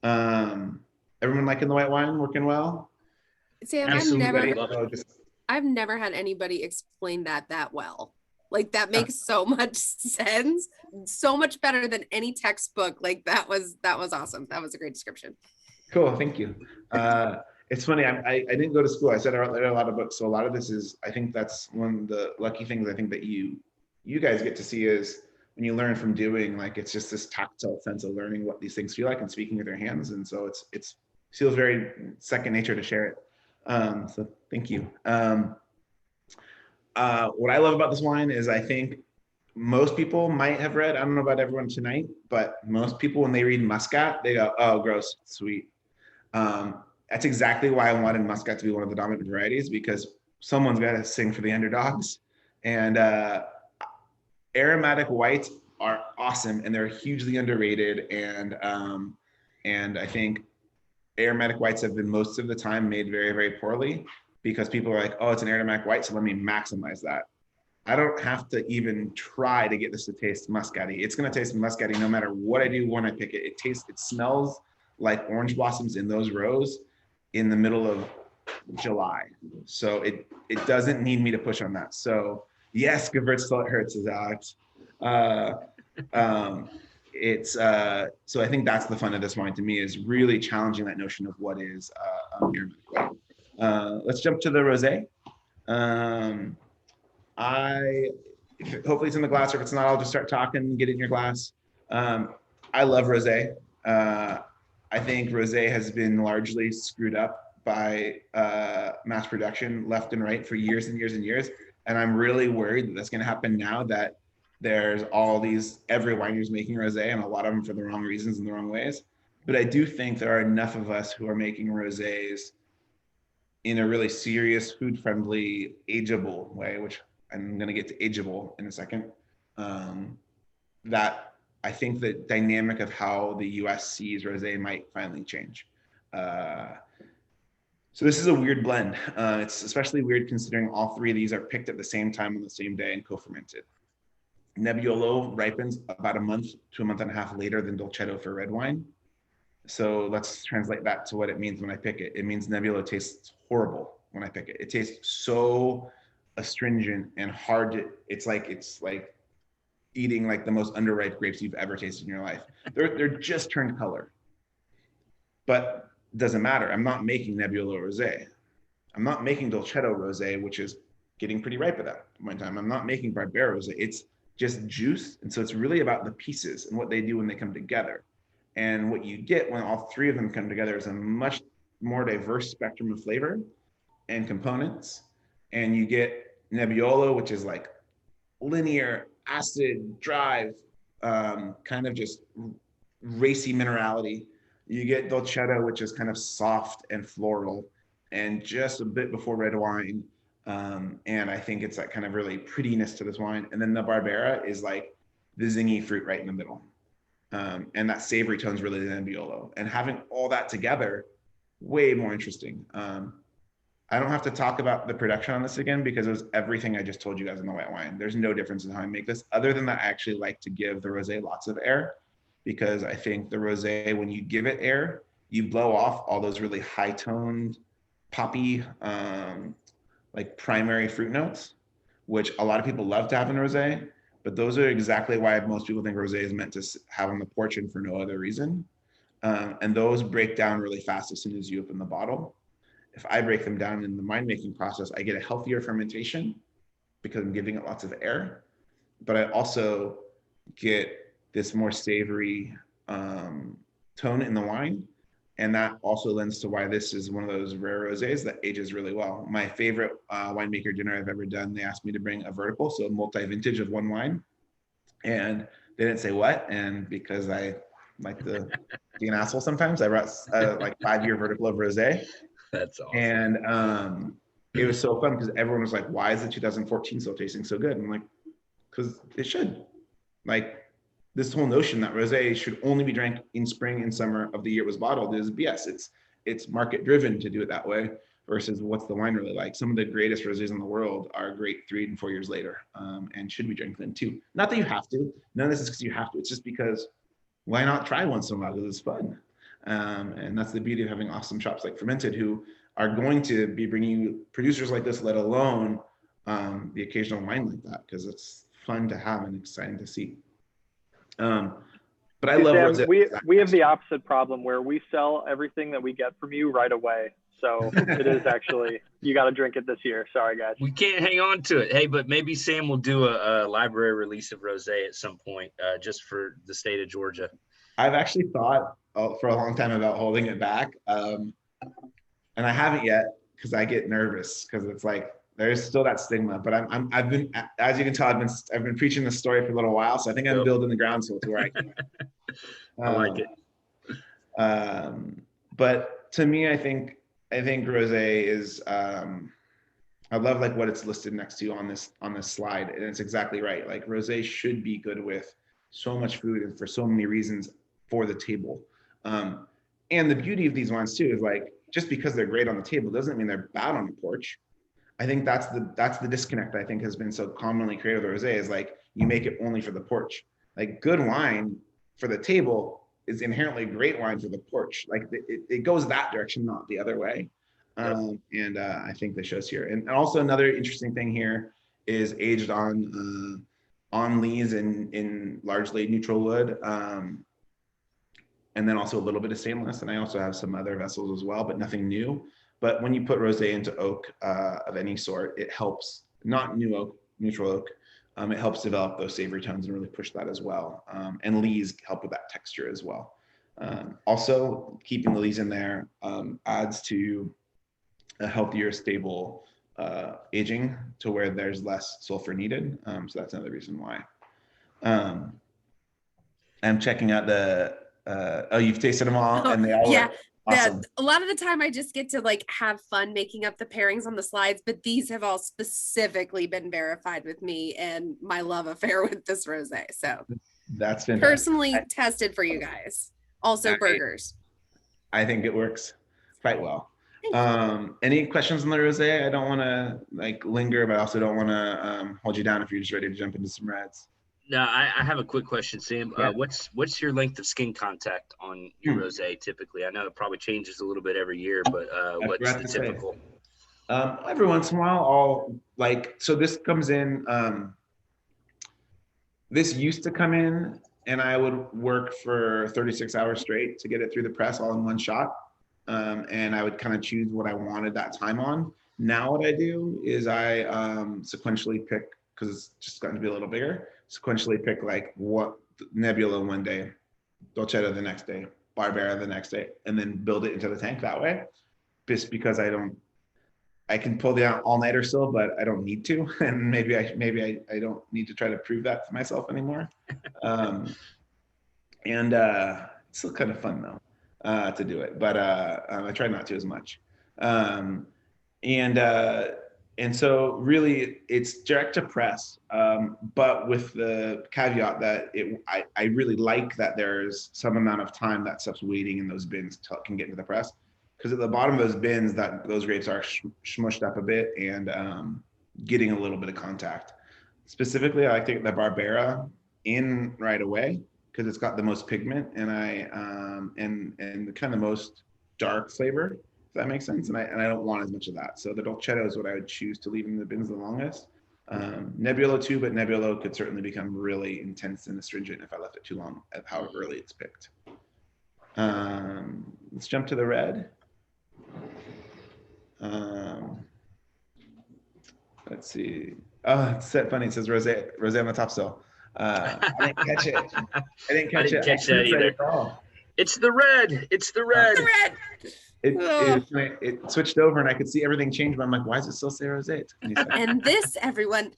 Everyone liking the white wine, working well? Sam, Absolutely. Love it. I've never had anybody explain that well. Like that makes so much sense. So much better than any textbook. Like that was awesome. That was a great description. Cool, thank you. It's funny, I didn't go to school. I said I read a lot of books. So a lot of this is, I think that's one of the lucky things I think that you guys get to see is when you learn from doing, like it's just this tactile sense of learning what these things feel like and speaking with your hands. And so it feels very second nature to share it. So thank you. What I love about this wine is I think most people might have read, I don't know about everyone tonight, but most people when they read Muscat, they go, oh, gross, sweet. That's exactly why I wanted Muscat to be one of the dominant varieties, because someone's got to sing for the underdogs. And aromatic whites are awesome and they're hugely underrated. And I think aromatic whites have been most of the time made very, very poorly because people are like, oh, it's an aromatic white, so let me maximize that. I don't have to even try to get this to taste muscatty. It's going to taste muscatty no matter what I do when I pick it. It smells like orange blossoms in those rows in the middle of July. So it doesn't need me to push on that. So yes, Gewürz till it hurts is Alex. So I think that's the fun of this wine to me, is really challenging that notion of what is aromatic white. Let's jump to the rosé. Hopefully it's in the glass, or if it's not, I'll just start talking and get it in your glass. I love rosé. I think rosé has been largely screwed up by mass production left and right for years and years and years. And I'm really worried that that's going to happen now that there's every winery's making rosé, and a lot of them for the wrong reasons and the wrong ways. But I do think there are enough of us who are making rosés in a really serious, food-friendly, ageable way, which I'm going to get to ageable in a second, that I think the dynamic of how the US sees rosé might finally change. So this is a weird blend. It's especially weird considering all three of these are picked at the same time on the same day and co-fermented. Nebbiolo ripens about a month to a month and a half later than Dolcetto for red wine. So let's translate that to what it means when I pick it. It means Nebbiolo tastes horrible when I pick it. It tastes so astringent and hard. It's like eating like the most underripe grapes you've ever tasted in your life. They're just turned color. But it doesn't matter. I'm not making Nebbiolo rosé. I'm not making Dolcetto rosé, which is getting pretty ripe at that point in time. I'm not making Barbera rosé. It's just juice. And so it's really about the pieces and what they do when they come together. And what you get when all three of them come together is a much more diverse spectrum of flavor and components. And you get Nebbiolo, which is like linear, acid, drive, kind of just racy minerality. You get Dolcetto, which is kind of soft and floral and just a bit before red wine. And I think it's that kind of really prettiness to this wine. And then the Barbera is like the zingy fruit right in the middle. And that savory tone is really the Nebbiolo. And having all that together, way more interesting. I don't have to talk about the production on this again because it was everything I just told you guys in the white wine. There's no difference in how I make this, other than that I actually like to give the rosé lots of air, because I think the rosé, when you give it air, you blow off all those really high-toned, poppy, like primary fruit notes, which a lot of people love to have in rosé. But those are exactly why most people think rosé is meant to have on the porch and for no other reason. And those break down really fast as soon as you open the bottle. If I break them down in the winemaking process, I get a healthier fermentation because I'm giving it lots of air. But I also get this more savory tone in the wine. And that also lends to why this is one of those rare rosés that ages really well. My favorite winemaker dinner I've ever done, they asked me to bring a vertical, so a multi-vintage of one wine. And they didn't say what. And because I like to be an asshole sometimes, I brought like 5-year vertical of rosé. That's awesome. And it was so fun because everyone was like, why is the 2014 still tasting so good? And I'm like, because it should. Like, this whole notion that rosé should only be drank in spring and summer of the year it was bottled is BS. It's market driven to do it that way versus what's the wine really like. Some of the greatest rosés in the world are great 3 and 4 years later, and should be drank then too. Not that you have to. None of this is because you have to. It's just because why not try once in a while because it's fun. And that's the beauty of having awesome shops like Fermented, who are going to be bringing you producers like this, let alone the occasional wine like that, because it's fun to have and exciting to see. But I love Sam, we have the opposite problem where we sell everything that we get from you right away. So it is actually, you got to drink it this year. Sorry, guys. We can't hang on to it. Hey, but maybe Sam will do a library release of rosé at some point, just for the state of Georgia. I've actually thought for a long time about holding it back, and I haven't yet because I get nervous because it's like there's still that stigma. But I've been, as you can tell, I've been preaching this story for a little while, so I think I'm building the groundswell to where I can. I like it. But to me, I think rosé is. I love like what it's listed next to on this slide, and it's exactly right. Like rosé should be good with so much food and for so many reasons for the table. And the beauty of these wines too is like just because they're great on the table doesn't mean they're bad on the porch. I think that's the disconnect I think has been so commonly created with rosé is like you make it only for the porch. Like good wine for the table is inherently great wine for the porch. Like it goes that direction, not the other way. And I think this shows here. And also another interesting thing here is aged on lees in largely neutral wood. And then also a little bit of stainless. And I also have some other vessels as well, but nothing new. But when you put rosé into oak of any sort, it helps, not new oak, neutral oak. It helps develop those savory tones and really push that as well. And lees help with that texture as well. Also, keeping the lees in there adds to a healthier, stable aging to where there's less sulfur needed. So that's another reason why. I'm checking out you've tasted them all and they all are awesome. A lot of the time I just get to like have fun making up the pairings on the slides, but these have all specifically been verified with me and my love affair with this rosé. So that's been personally tested for you guys. Also burgers. I think it works quite well. Any questions on the rosé? I don't want to like linger, but I also don't want to hold you down if you're just ready to jump into some reds. No, I have a quick question, Sam. Yeah. What's your length of skin contact on your rosé typically? I know it probably changes a little bit every year, but what's the typical? Every once in a while, I'll like, so this comes in, this used to come in and I would work for 36 hours straight to get it through the press all in one shot. And I would kind of choose what I wanted that time on. Now what I do is I sequentially pick, because it's just gotten to be a little bigger, sequentially pick like what Nebula one day, Dolcetto the next day, Barbera the next day, and then build it into the tank that way. Just because I can pull the all-nighter still, but I don't need to. And maybe I don't need to try to prove that to myself anymore. And it's still kind of fun though to do it, but I try not to as much. And so really it's direct to press, but with the caveat that I really like that there's some amount of time that stuff's waiting in those bins till it can get into the press. Because at the bottom of those bins, those grapes are smushed up a bit and getting a little bit of contact. Specifically, I like to get the Barbera in right away because it's got the most pigment and and the kind of most dark flavor. If that makes sense, and I don't want as much of that. So the Dolcetto is what I would choose to leave in the bins the longest. Nebbiolo too, but Nebbiolo could certainly become really intense and astringent if I left it too long at how early it's picked. Let's jump to the red. Let's see. Oh, it's funny. It says rosé on the top still. I didn't catch it. I didn't catch that either. It's the red. It's the red. The red. It switched over and I could see everything change, but I'm like, why does it still say rosé? And this, everyone,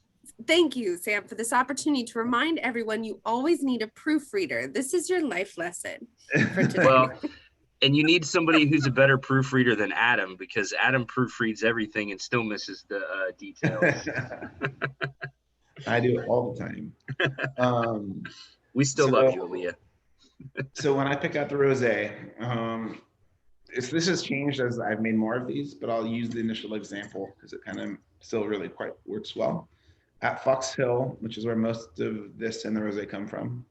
thank you, Sam, for this opportunity to remind everyone you always need a proofreader. This is your life lesson for today. Well, and you need somebody who's a better proofreader than Adam, because Adam proofreads everything and still misses the details. I do it all the time. We still love you, Aaliyah. So when I pick out the rosé, this has changed as I've made more of these, but I'll use the initial example because it kind of still really quite works well. At Fox Hill, which is where most of this and the rosé come from,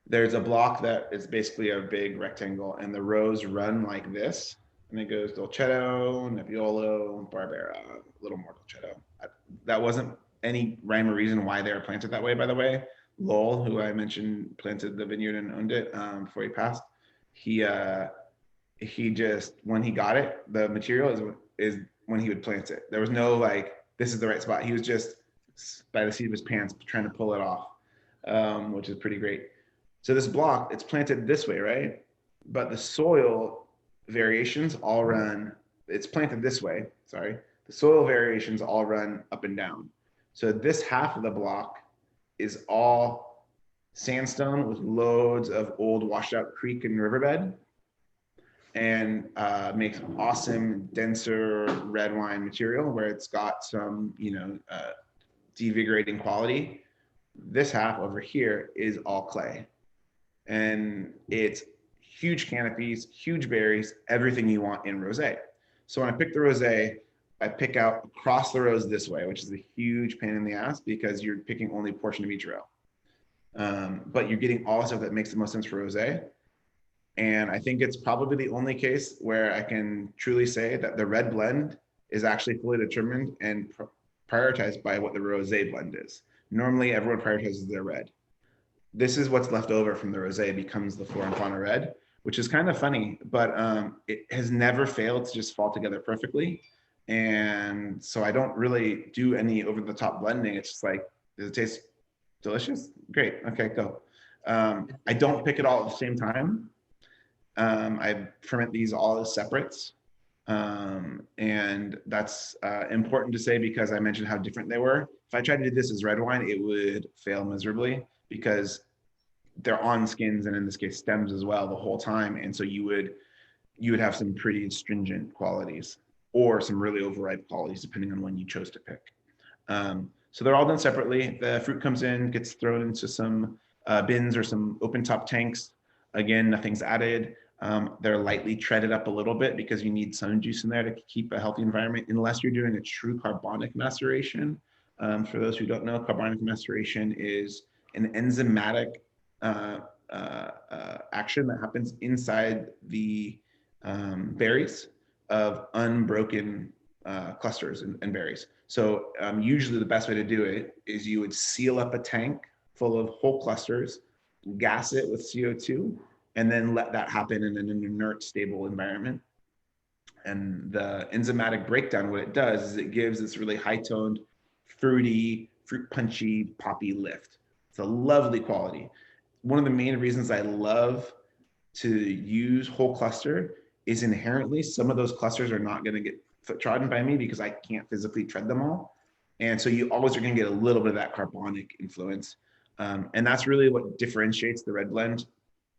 there's a block that is basically a big rectangle, and the rows run like this, and it goes Dolcetto, Nebbiolo, Barbera, a little more Dolcetto. That wasn't any rhyme or reason why they were planted that way, by the way. Lowell, who I mentioned, planted the vineyard and owned it before he passed. He just, when he got it, the material is when he would plant it. There was no like, this is the right spot. He was just by the seat of his pants trying to pull it off, which is pretty great. So this block, it's planted this way, right? But the soil variations all run, it's planted this way, sorry. The soil variations all run up and down. So this half of the block is all sandstone with loads of old washed out creek and riverbed, and makes awesome, denser red wine material where it's got some, devigorating quality. This half over here is all clay. And it's huge canopies, huge berries, everything you want in rosé. So when I pick the rosé, I pick out across the rows this way, which is a huge pain in the ass because you're picking only a portion of each row. But you're getting all the stuff that makes the most sense for rosé. And I think it's probably the only case where I can truly say that the red blend is actually fully determined and prioritized by what the rosé blend is. Normally, everyone prioritizes their red. This is what's left over from the rosé becomes the Flora and Fauna red, which is kind of funny, but it has never failed to just fall together perfectly. And so I don't really do any over the top blending. It's just like, does it taste delicious? Great. Okay, go. I don't pick it all at the same time. I ferment these all as separates. And that's important to say because I mentioned how different they were. If I tried to do this as red wine, it would fail miserably because they're on skins and in this case stems as well the whole time. And so you would have some pretty astringent qualities or some really overripe qualities depending on when you chose to pick. So they're all done separately. The fruit comes in, gets thrown into some bins or some open top tanks. Again, nothing's added. They're lightly treaded up a little bit because you need some juice in there to keep a healthy environment unless you're doing a true carbonic maceration. For those who don't know, carbonic maceration is an enzymatic action that happens inside the berries of unbroken clusters and berries. So usually the best way to do it is you would seal up a tank full of whole clusters, gas it with CO2, and then let that happen in an inert, stable environment. And the enzymatic breakdown, what it does is it gives this really high-toned, fruity, fruit punchy, poppy lift. It's a lovely quality. One of the main reasons I love to use whole cluster is inherently some of those clusters are not going to get foot trodden by me because I can't physically tread them all. And so you always are going to get a little bit of that carbonic influence. And that's really what differentiates the red blend,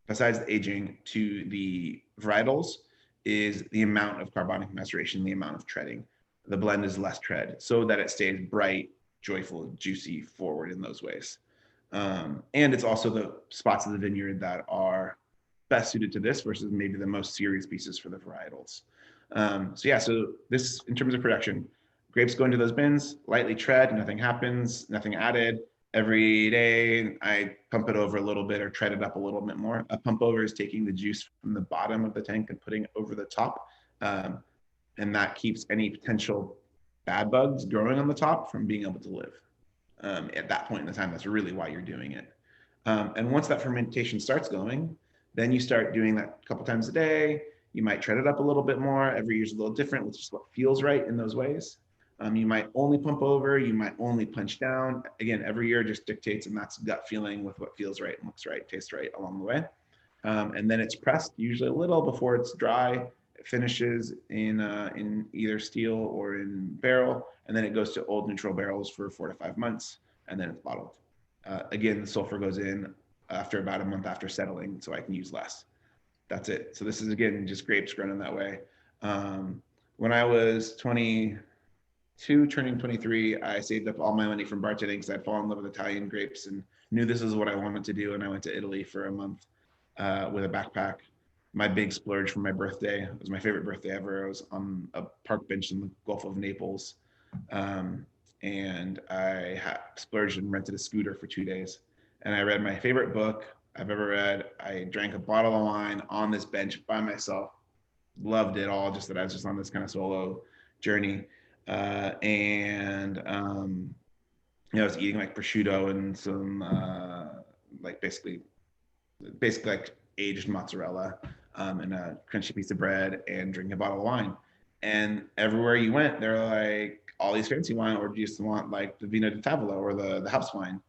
besides the aging, to the varietals, is the amount of carbonic maceration, the amount of treading. The blend is less tread so that it stays bright, joyful, juicy, forward in those ways. And it's also the spots of the vineyard that are best suited to this versus maybe the most serious pieces for the varietals. So this, in terms of production, grapes go into those bins, lightly tread, nothing happens, nothing added. Every day I pump it over a little bit or tread it up a little bit more. A pump over is taking the juice from the bottom of the tank and putting it over the top. And that keeps any potential bad bugs growing on the top from being able to live. At that point in the time, that's really why you're doing it. And once that fermentation starts going, then you start doing that a couple times a day. You might tread it up a little bit more. Every year's a little different, which is what feels right in those ways. You might only pump over, you might only punch down. Again, every year just dictates, and that's gut feeling with what feels right and looks right, tastes right along the way. and then it's pressed usually a little before it's dry. It finishes in either steel or in barrel, and then it goes to old neutral barrels for 4 to 5 months, and then it's bottled. Again, the sulfur goes in after about a month after settling, so I can use less. That's it. So this is, again, just grapes grown in that way. When I was 22, turning 23, I saved up all my money from bartending because I'd fallen in love with Italian grapes and knew this is what I wanted to do. And I went to Italy for a month with a backpack. My big splurge for my birthday, it was my favorite birthday ever. I was on a park bench in the Gulf of Naples. And I splurged and rented a scooter for 2 days. And I read my favorite book I've ever read. I drank a bottle of wine on this bench by myself. Loved it all, just that I was just on this kind of solo journey. I was eating like prosciutto and some like basically like aged mozzarella and a crunchy piece of bread and drinking a bottle of wine. And everywhere you went, they're like all these fancy wine, or do you just want like the Vino di Tavolo or the house wine?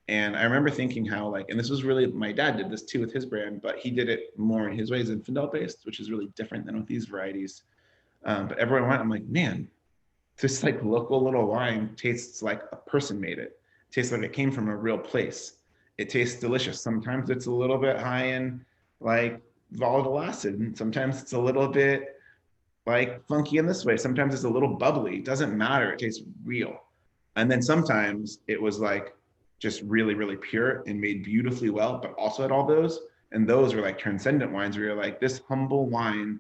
And I remember thinking how like, and this was really, my dad did this too with his brand, but he did it more in his ways, Zinfandel based, which is really different than with these varieties. But everywhere I went, I'm like, man, this like local little wine tastes like a person made it. It tastes like it came from a real place. It tastes delicious. Sometimes it's a little bit high in like volatile acid, and sometimes it's a little bit like funky in this way. Sometimes it's a little bubbly. It doesn't matter. It tastes real. And then sometimes it was like just really, really pure and made beautifully well, but also had all those. And those were like transcendent wines where you're like, this humble wine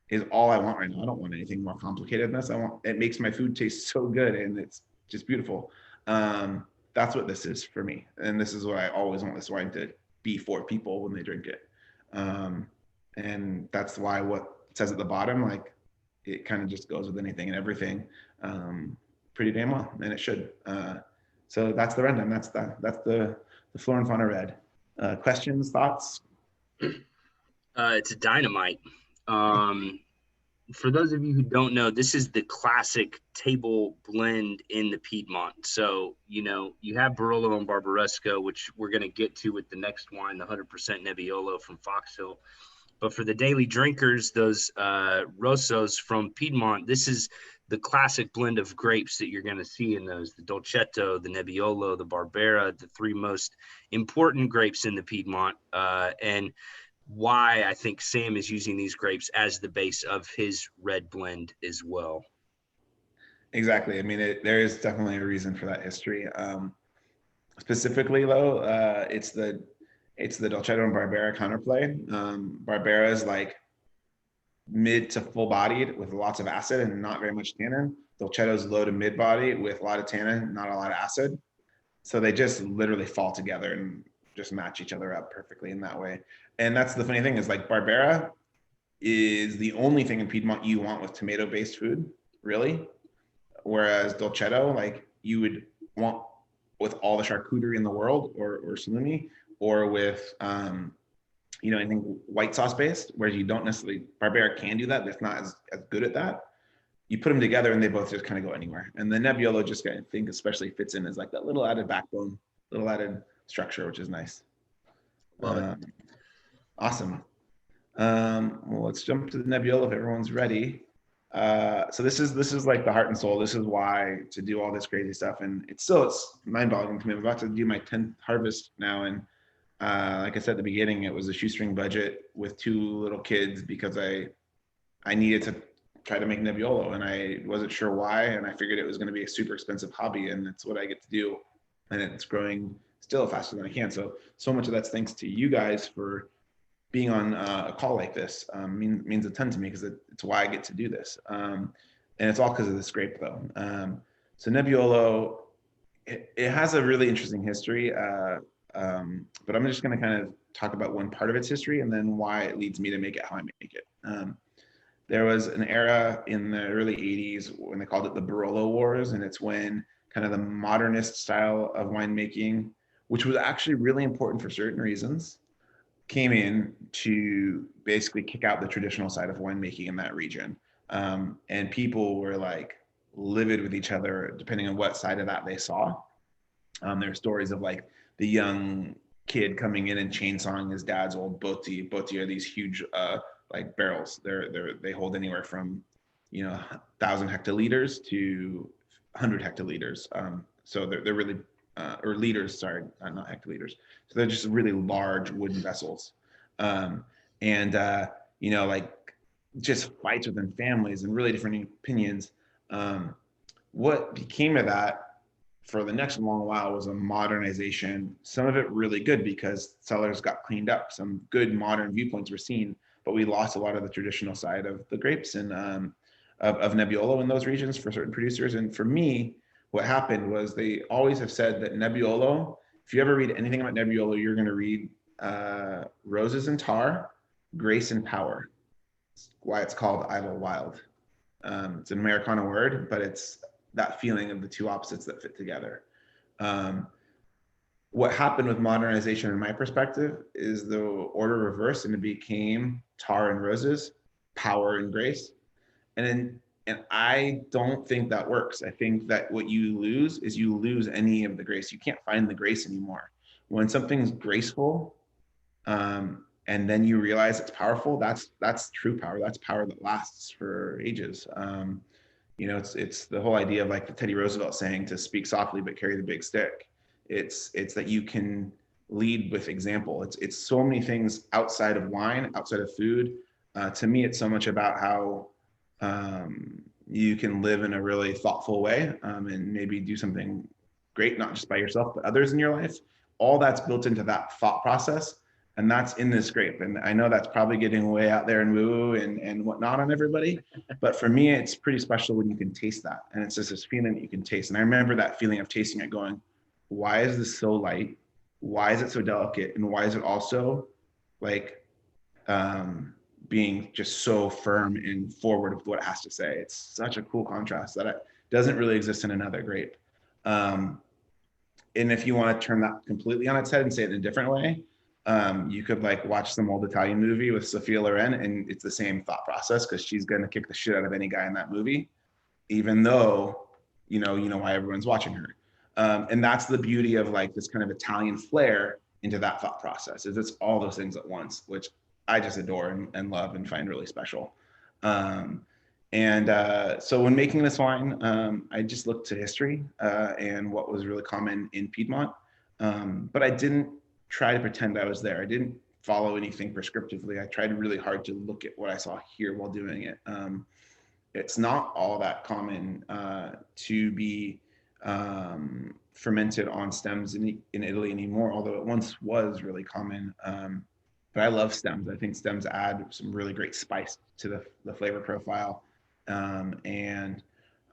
is all I want right now. I don't want anything more complicated than this. It makes my food taste so good and it's just beautiful. That's what this is for me. And this is what I always want this wine to be for people when they drink it. And that's why what it says at the bottom, like it kind of just goes with anything and everything pretty damn well, and it should. So that's the rundown. That's the Flora and Fauna Red. Questions, thoughts? It's a dynamite. For those of you who don't know, this is the classic table blend in the Piedmont. So, you have Barolo and Barbaresco, which we're going to get to with the next wine, the 100% Nebbiolo from Fox Hill. But for the daily drinkers, those Rossos from Piedmont, this is the classic blend of grapes that you're going to see in those, the Dolcetto, the Nebbiolo, the Barbera, the three most important grapes in the Piedmont. And why I think Sam is using these grapes as the base of his red blend as well. Exactly. I mean, there is definitely a reason for that history. Specifically, though, it's the Dolcetto and Barbera counterplay. Barbera is like mid to full bodied with lots of acid and not very much tannin. Dolcetto is low to mid body with a lot of tannin, not a lot of acid. So they just literally fall together and just match each other up perfectly in that way. And that's the funny thing is like Barbera is the only thing in Piedmont you want with tomato-based food, really. Whereas Dolcetto, like you would want with all the charcuterie in the world or salumi, or with anything white sauce based, where you don't necessarily, Barbera can do that, but it's not as good at that. You put them together and they both just kind of go anywhere. And the Nebbiolo just, I think, especially fits in as like that little added backbone, little added structure, which is nice. Love it. Awesome. Well, let's jump to the Nebbiolo if everyone's ready. So this is like the heart and soul. This is why to do all this crazy stuff. And it's mind-boggling to me. I'm about to do my 10th harvest now. And like I said at the beginning, it was a shoestring budget with 2 little kids because I needed to try to make Nebbiolo and I wasn't sure why. And I figured it was going to be a super expensive hobby and it's what I get to do. And it's growing still faster than I can. So much of that's thanks to you guys for being on a call like this. Means a ton to me because it's why I get to do this. And it's all because of this grape though. So Nebbiolo, it has a really interesting history. But I'm just going to kind of talk about one part of its history and then why it leads me to make it how I make it. There was an era in the early 80s when they called it the Barolo Wars, and it's when kind of the modernist style of winemaking, which was actually really important for certain reasons, came in to basically kick out the traditional side of winemaking in that region. And people were like livid with each other depending on what side of that they saw. There are stories of like the young kid coming in and chainsawing his dad's old botti. Botti are these huge like barrels. They hold anywhere from 1,000 hectoliters to 100 hectoliters. So they're really or liters, sorry, not hectoliters. So they're just really large wooden vessels. Like just fights within families and really different opinions. What became of that for the next long while was a modernization. Some of it really good because cellars got cleaned up. Some good modern viewpoints were seen, but we lost a lot of the traditional side of the grapes and of Nebbiolo in those regions for certain producers. And for me, what happened was they always have said that Nebbiolo, if you ever read anything about Nebbiolo, you're going to read roses and tar, grace and power. That's why it's called Idlewild. It's an Americana word, but it's that feeling of the two opposites that fit together. What happened with modernization, in my perspective, is the order reversed, and it became tar and roses, power and grace. And I don't think that works. I think that what you lose is you lose any of the grace. You can't find the grace anymore. When something's graceful, and then you realize it's powerful, that's true power. That's power that lasts for ages. It's the whole idea of like the Teddy Roosevelt saying to speak softly but carry the big stick. It's that you can lead with example. It's so many things outside of wine, outside of food. To me, it's so much about how you can live in a really thoughtful way and maybe do something great, not just by yourself, but others in your life. All that's built into that thought process. And that's in this grape. And I know that's probably getting way out there and woo and whatnot on everybody. But for me, it's pretty special when you can taste that. And it's just this feeling that you can taste. And I remember that feeling of tasting it going, why is this so light? Why is it so delicate? And why is it also like being just so firm and forward with what it has to say? It's such a cool contrast that it doesn't really exist in another grape. And if you want to turn that completely on its head and say it in a different way, you could like watch some old Italian movie with Sophia Loren, and it's the same thought process because she's going to kick the shit out of any guy in that movie, even though you know why everyone's watching her. And that's the beauty of like this kind of Italian flair into that thought process. Is it's all those things at once, which I just adore and love and find really special. So when making this wine, I just looked to history and what was really common in Piedmont, but I didn't try to pretend I was there. I didn't follow anything prescriptively. I tried really hard to look at what I saw here while doing it. It's not all that common to be fermented on stems in Italy anymore, although it once was really common. But I love stems. I think stems add some really great spice to the flavor profile.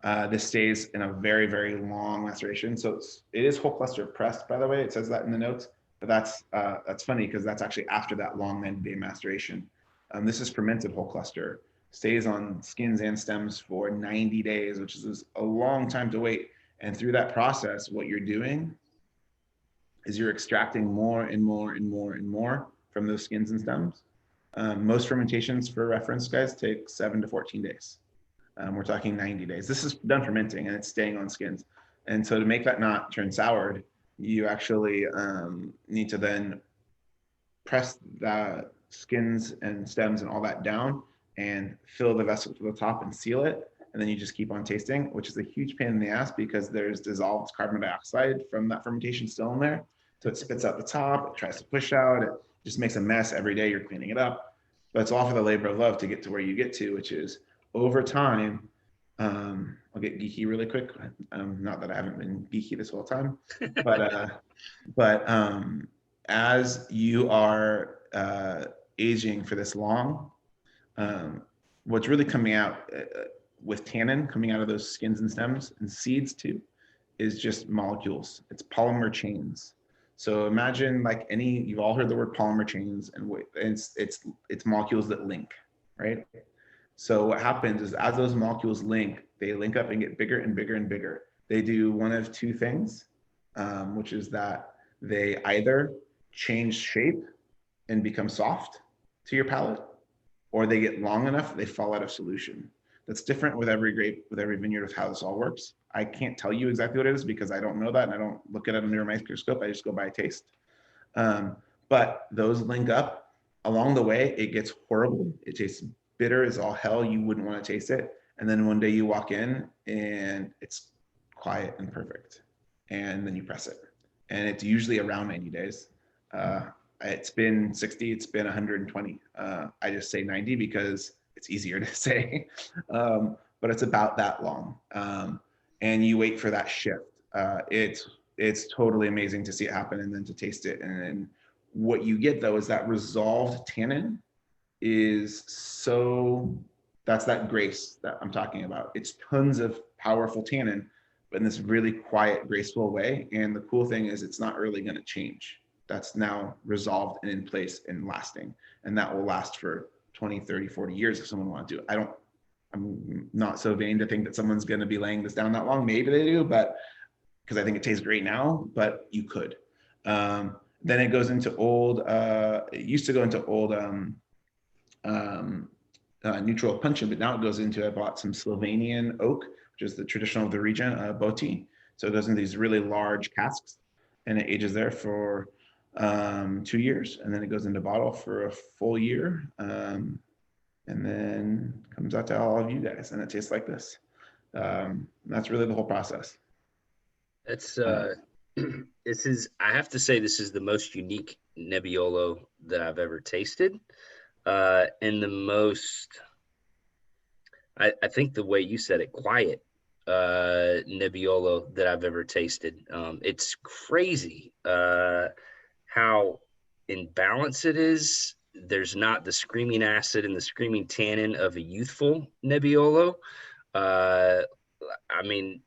This stays in a very, very long maceration. So it is whole cluster pressed, by the way. It says that in the notes. But that's funny because that's actually after that long 90-day maceration. This is fermented whole cluster, stays on skins and stems for 90 days, which is a long time to wait. And through that process, what you're doing is you're extracting more and more and more and more from those skins and stems. Most fermentations, for reference, guys, take 7 to 14 days. We're talking 90 days. This is done fermenting and it's staying on skins. And so to make that not turn soured, you actually need to then press the skins and stems and all that down and fill the vessel to the top and seal it. And then you just keep on tasting, which is a huge pain in the ass because there's dissolved carbon dioxide from that fermentation still in there. So it spits out the top, it tries to push out, it just makes a mess every day. You're cleaning it up. But it's all for the labor of love to get to where you get to, which is over time. I'll get geeky really quick. Not that I haven't been geeky this whole time, but as you are aging for this long, what's really coming out with tannin coming out of those skins and stems and seeds too, is just molecules. It's polymer chains. So imagine like you've all heard the word polymer chains, and it's molecules that link, right? So what happens is as those molecules link, they link up and get bigger and bigger and bigger. They do one of two things, which is that they either change shape and become soft to your palate, or they get long enough, they fall out of solution. That's different with every grape, with every vineyard, of how this all works. I can't tell you exactly what it is because I don't know that and I don't look at it under a microscope. I just go by taste. But those link up. Along the way, it gets horrible. It tastes bitter as all hell. You wouldn't want to taste it. And then one day you walk in and it's quiet and perfect. And then you press it. And it's usually around 90 days. It's been 60, it's been 120. I just say 90 because it's easier to say. But it's about that long. And you wait for that shift. It's totally amazing to see it happen and then to taste it. And then what you get though is that resolved tannin is that's that grace that I'm talking about. It's tons of powerful tannin, but in this really quiet, graceful way. And the cool thing is it's not really going to change. That's now resolved and in place and lasting. And that will last for 20, 30, 40 years if someone wants to. I'm not so vain to think that someone's going to be laying this down that long. Maybe they do, but because I think it tastes great now, but you could. Then it goes into it used to go into old neutral puncheon, but now it goes into, I bought some Slovenian oak, which is the traditional of the region, Boti. So it goes into these really large casks and it ages there for 2 years. And then it goes into bottle for a full year. And then comes out to all of you guys and it tastes like this. That's really the whole process. That's I have to say, this is the most unique Nebbiolo that I've ever tasted. And the most, I think the way you said it, quiet Nebbiolo that I've ever tasted. It's crazy how in balance it is. There's not the screaming acid and the screaming tannin of a youthful Nebbiolo. I mean,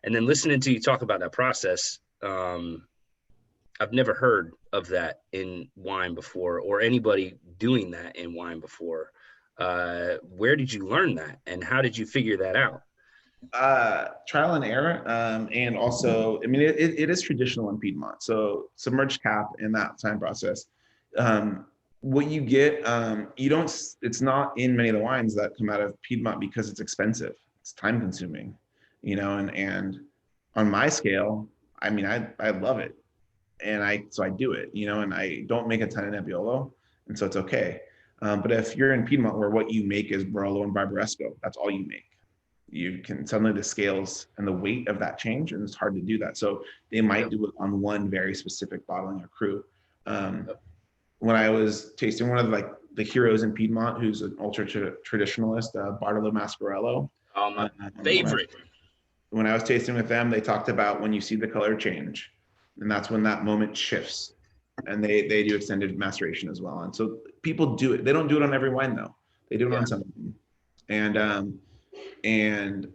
and then listening to you talk about that process, I've never heard of that in wine before, or anybody doing that in wine before. Where did you learn that, and how did you figure that out? Trial and error, and also, I mean, it is traditional in Piedmont. So submerged cap in that time process. What you get, it's not in many of the wines that come out of Piedmont because it's expensive. It's time consuming, and on my scale, I mean, I love it. And so I do it, and I don't make a ton of Nebbiolo, and so it's okay. But if you're in Piedmont where what you make is Barolo and Barbaresco, that's all you make. You can suddenly the scales and the weight of that change, and it's hard to do that. So they might do it on one very specific bottling or cru. When I was tasting one of the heroes in Piedmont, who's an ultra traditionalist, Bartolo Mascarello. My favorite. When I was tasting with them, they talked about when you see the color change, and that's when that moment shifts. And they do extended maceration as well. And so people do it. They don't do it on every wine though. They do it on some of them. And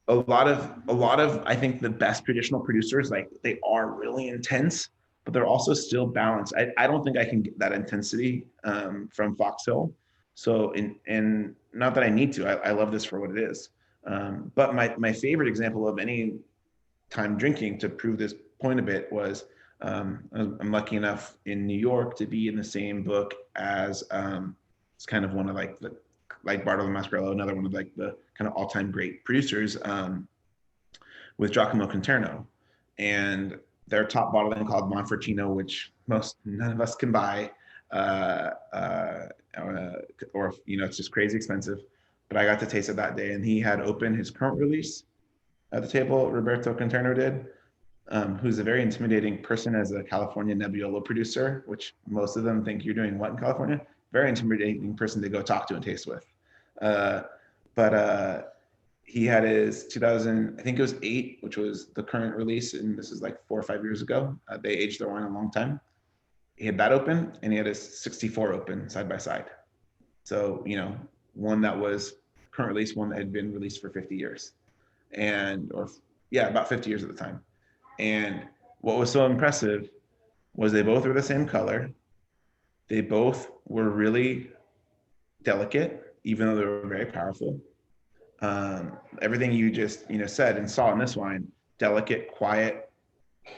a lot of I think the best traditional producers, they are really intense, but they're also still balanced. I don't think I can get that intensity from Fox Hill. So and not that I need to. I love this for what it is. But my favorite example of any time drinking to prove this point a bit was I'm lucky enough in New York to be in the same book as it's kind of one of like Bartolo Mascarello, another one of the kind of all-time great producers with Giacomo Conterno, and their top bottling called Monfortino, which none of us can buy, or it's just crazy expensive. But I got to taste it that day, and he had opened his current release at the table. Roberto Conterno did. Who's a very intimidating person as a California Nebbiolo producer, which most of them think you're doing what in California? Very intimidating person to go talk to and taste with. But he had his 2000, I think it was 8, which was the current release, and this is 4 or 5 years ago. They aged their wine a long time. He had that open, and he had his 64 open side by side. So, one that was current release, one that had been released for 50 years. About 50 years at the time. And what was so impressive was they both were the same color. They both were really delicate, even though they were very powerful. Everything you just said and saw in this wine, delicate, quiet.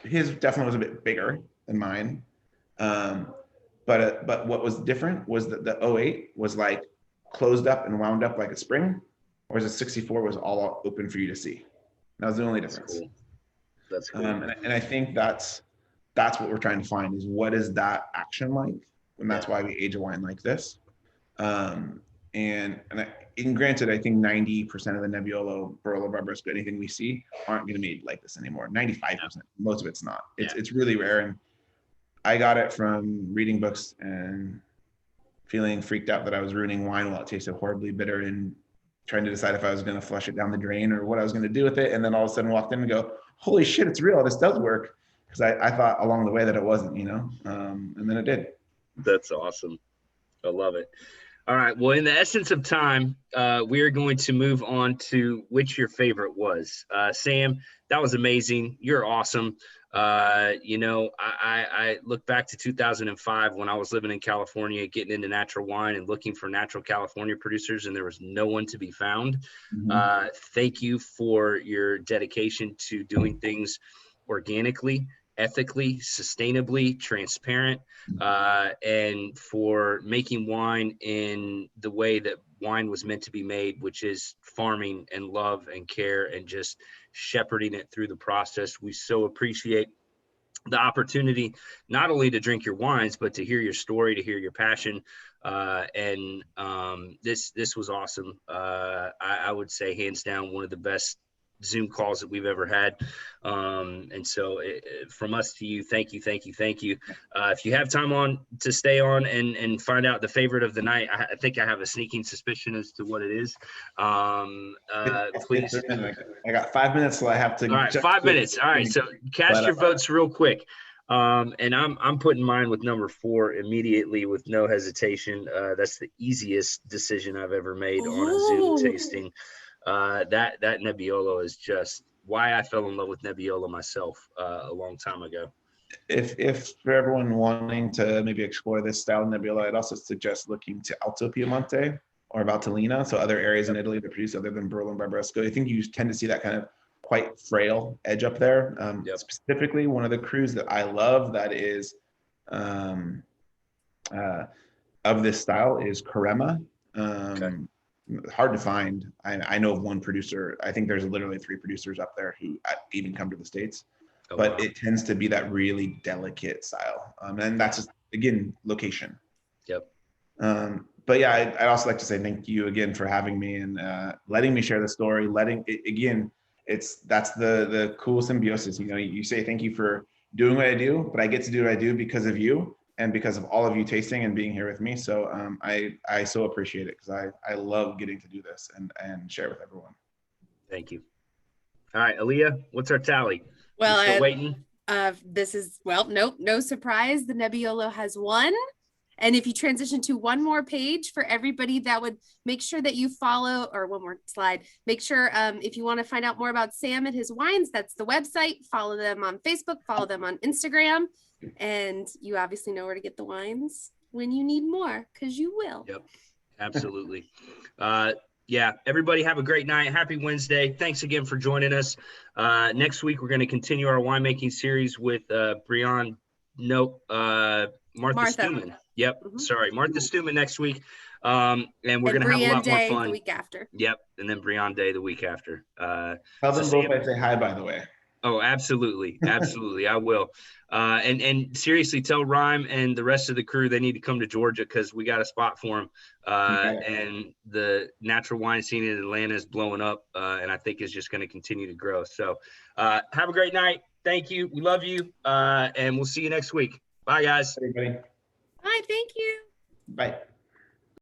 His definitely was a bit bigger than mine. But what was different was that the 08 was closed up and wound up like a spring, whereas the 64 was all open for you to see. That was the only difference. That's cool. And I think that's that's what we're trying to find, is what is that action like? And that's why we age a wine like this. And granted, I think 90% of the Nebbiolo, Barolo Barbaresco, anything we see aren't going to be made like this anymore. 95%, most of it's not. It's really rare. And I got it from reading books and feeling freaked out that I was ruining wine while it tasted horribly bitter, and trying to decide if I was going to flush it down the drain or what I was going to do with it. And then all of a sudden walked in and go, holy shit, it's real. This does work. Because I thought along the way that it wasn't, and then it did. That's awesome. I love it. All right. Well, in the essence of time, we are going to move on to which your favorite was. Sam, that was amazing. You're awesome. I look back to 2005 when I was living in California, getting into natural wine and looking for natural California producers, and there was no one to be found. Mm-hmm. Thank you for your dedication to doing things organically, ethically, sustainably, transparent, and for making wine in the way that wine was meant to be made, which is farming and love and care and just shepherding it through the process. We so appreciate the opportunity not only to drink your wines, but to hear your story, to hear your passion. This was awesome. I would say hands down one of the best Zoom calls that we've ever had. And so from us to you, thank you. If you have time on to stay on and find out the favorite of the night, I think I have a sneaking suspicion as to what it is. Please. I got 5 minutes, so I have to. All right, 5 minutes. All right, so cast your votes real quick. And I'm putting mine with number 4 immediately with no hesitation. That's the easiest decision I've ever made on a Zoom tasting. That Nebbiolo is just why I fell in love with Nebbiolo myself a long time ago. If for everyone wanting to maybe explore this style of Nebbiolo, I'd also suggest looking to Alto Piemonte or Valtellina, so other areas in Italy that produce other than Barolo and Barbaresco. I think you tend to see that kind of quite frail edge up there. Specifically, one of the crus that I love that is of this style is Carema. Hard to find. I know of one producer. I think there's literally 3 producers up there who even come to the States. But it tends to be that really delicate style. And that's just, again, location. Yep. But yeah, I'd also like to say thank you again for having me and letting me share the story. That's the cool symbiosis. You say thank you for doing what I do, but I get to do what I do because of you and because of all of you tasting and being here with me. So I so appreciate it because I love getting to do this and share with everyone. Thank you. All right, Aaliyah, what's our tally? Well, still waiting. This is, no surprise. The Nebbiolo has won. And if you transition to one more page for everybody, that would make sure that you follow, or one more slide, make sure if you want to find out more about Sam and his wines, that's the website. Follow them on Facebook, follow them on Instagram. And you obviously know where to get the wines when you need more, because you will. Yep, absolutely. Everybody have a great night. Happy Wednesday. Thanks again for joining us. Next week, we're going to continue our winemaking series with Martha Stuman. Yep. Mm-hmm. Sorry, Martha Stuman next week. And we're going to have a lot more fun. The week after. Yep. And then Brian Day the week after. Tell them both I say hi, by the way. Oh, absolutely. Absolutely. I will. And seriously, tell Rhyme and the rest of the crew they need to come to Georgia because we got a spot for them. And the natural wine scene in Atlanta is blowing up, and I think is just going to continue to grow. So have a great night. Thank you. We love you. And we'll see you next week. Bye, guys. Everybody. Bye. Thank you. Bye.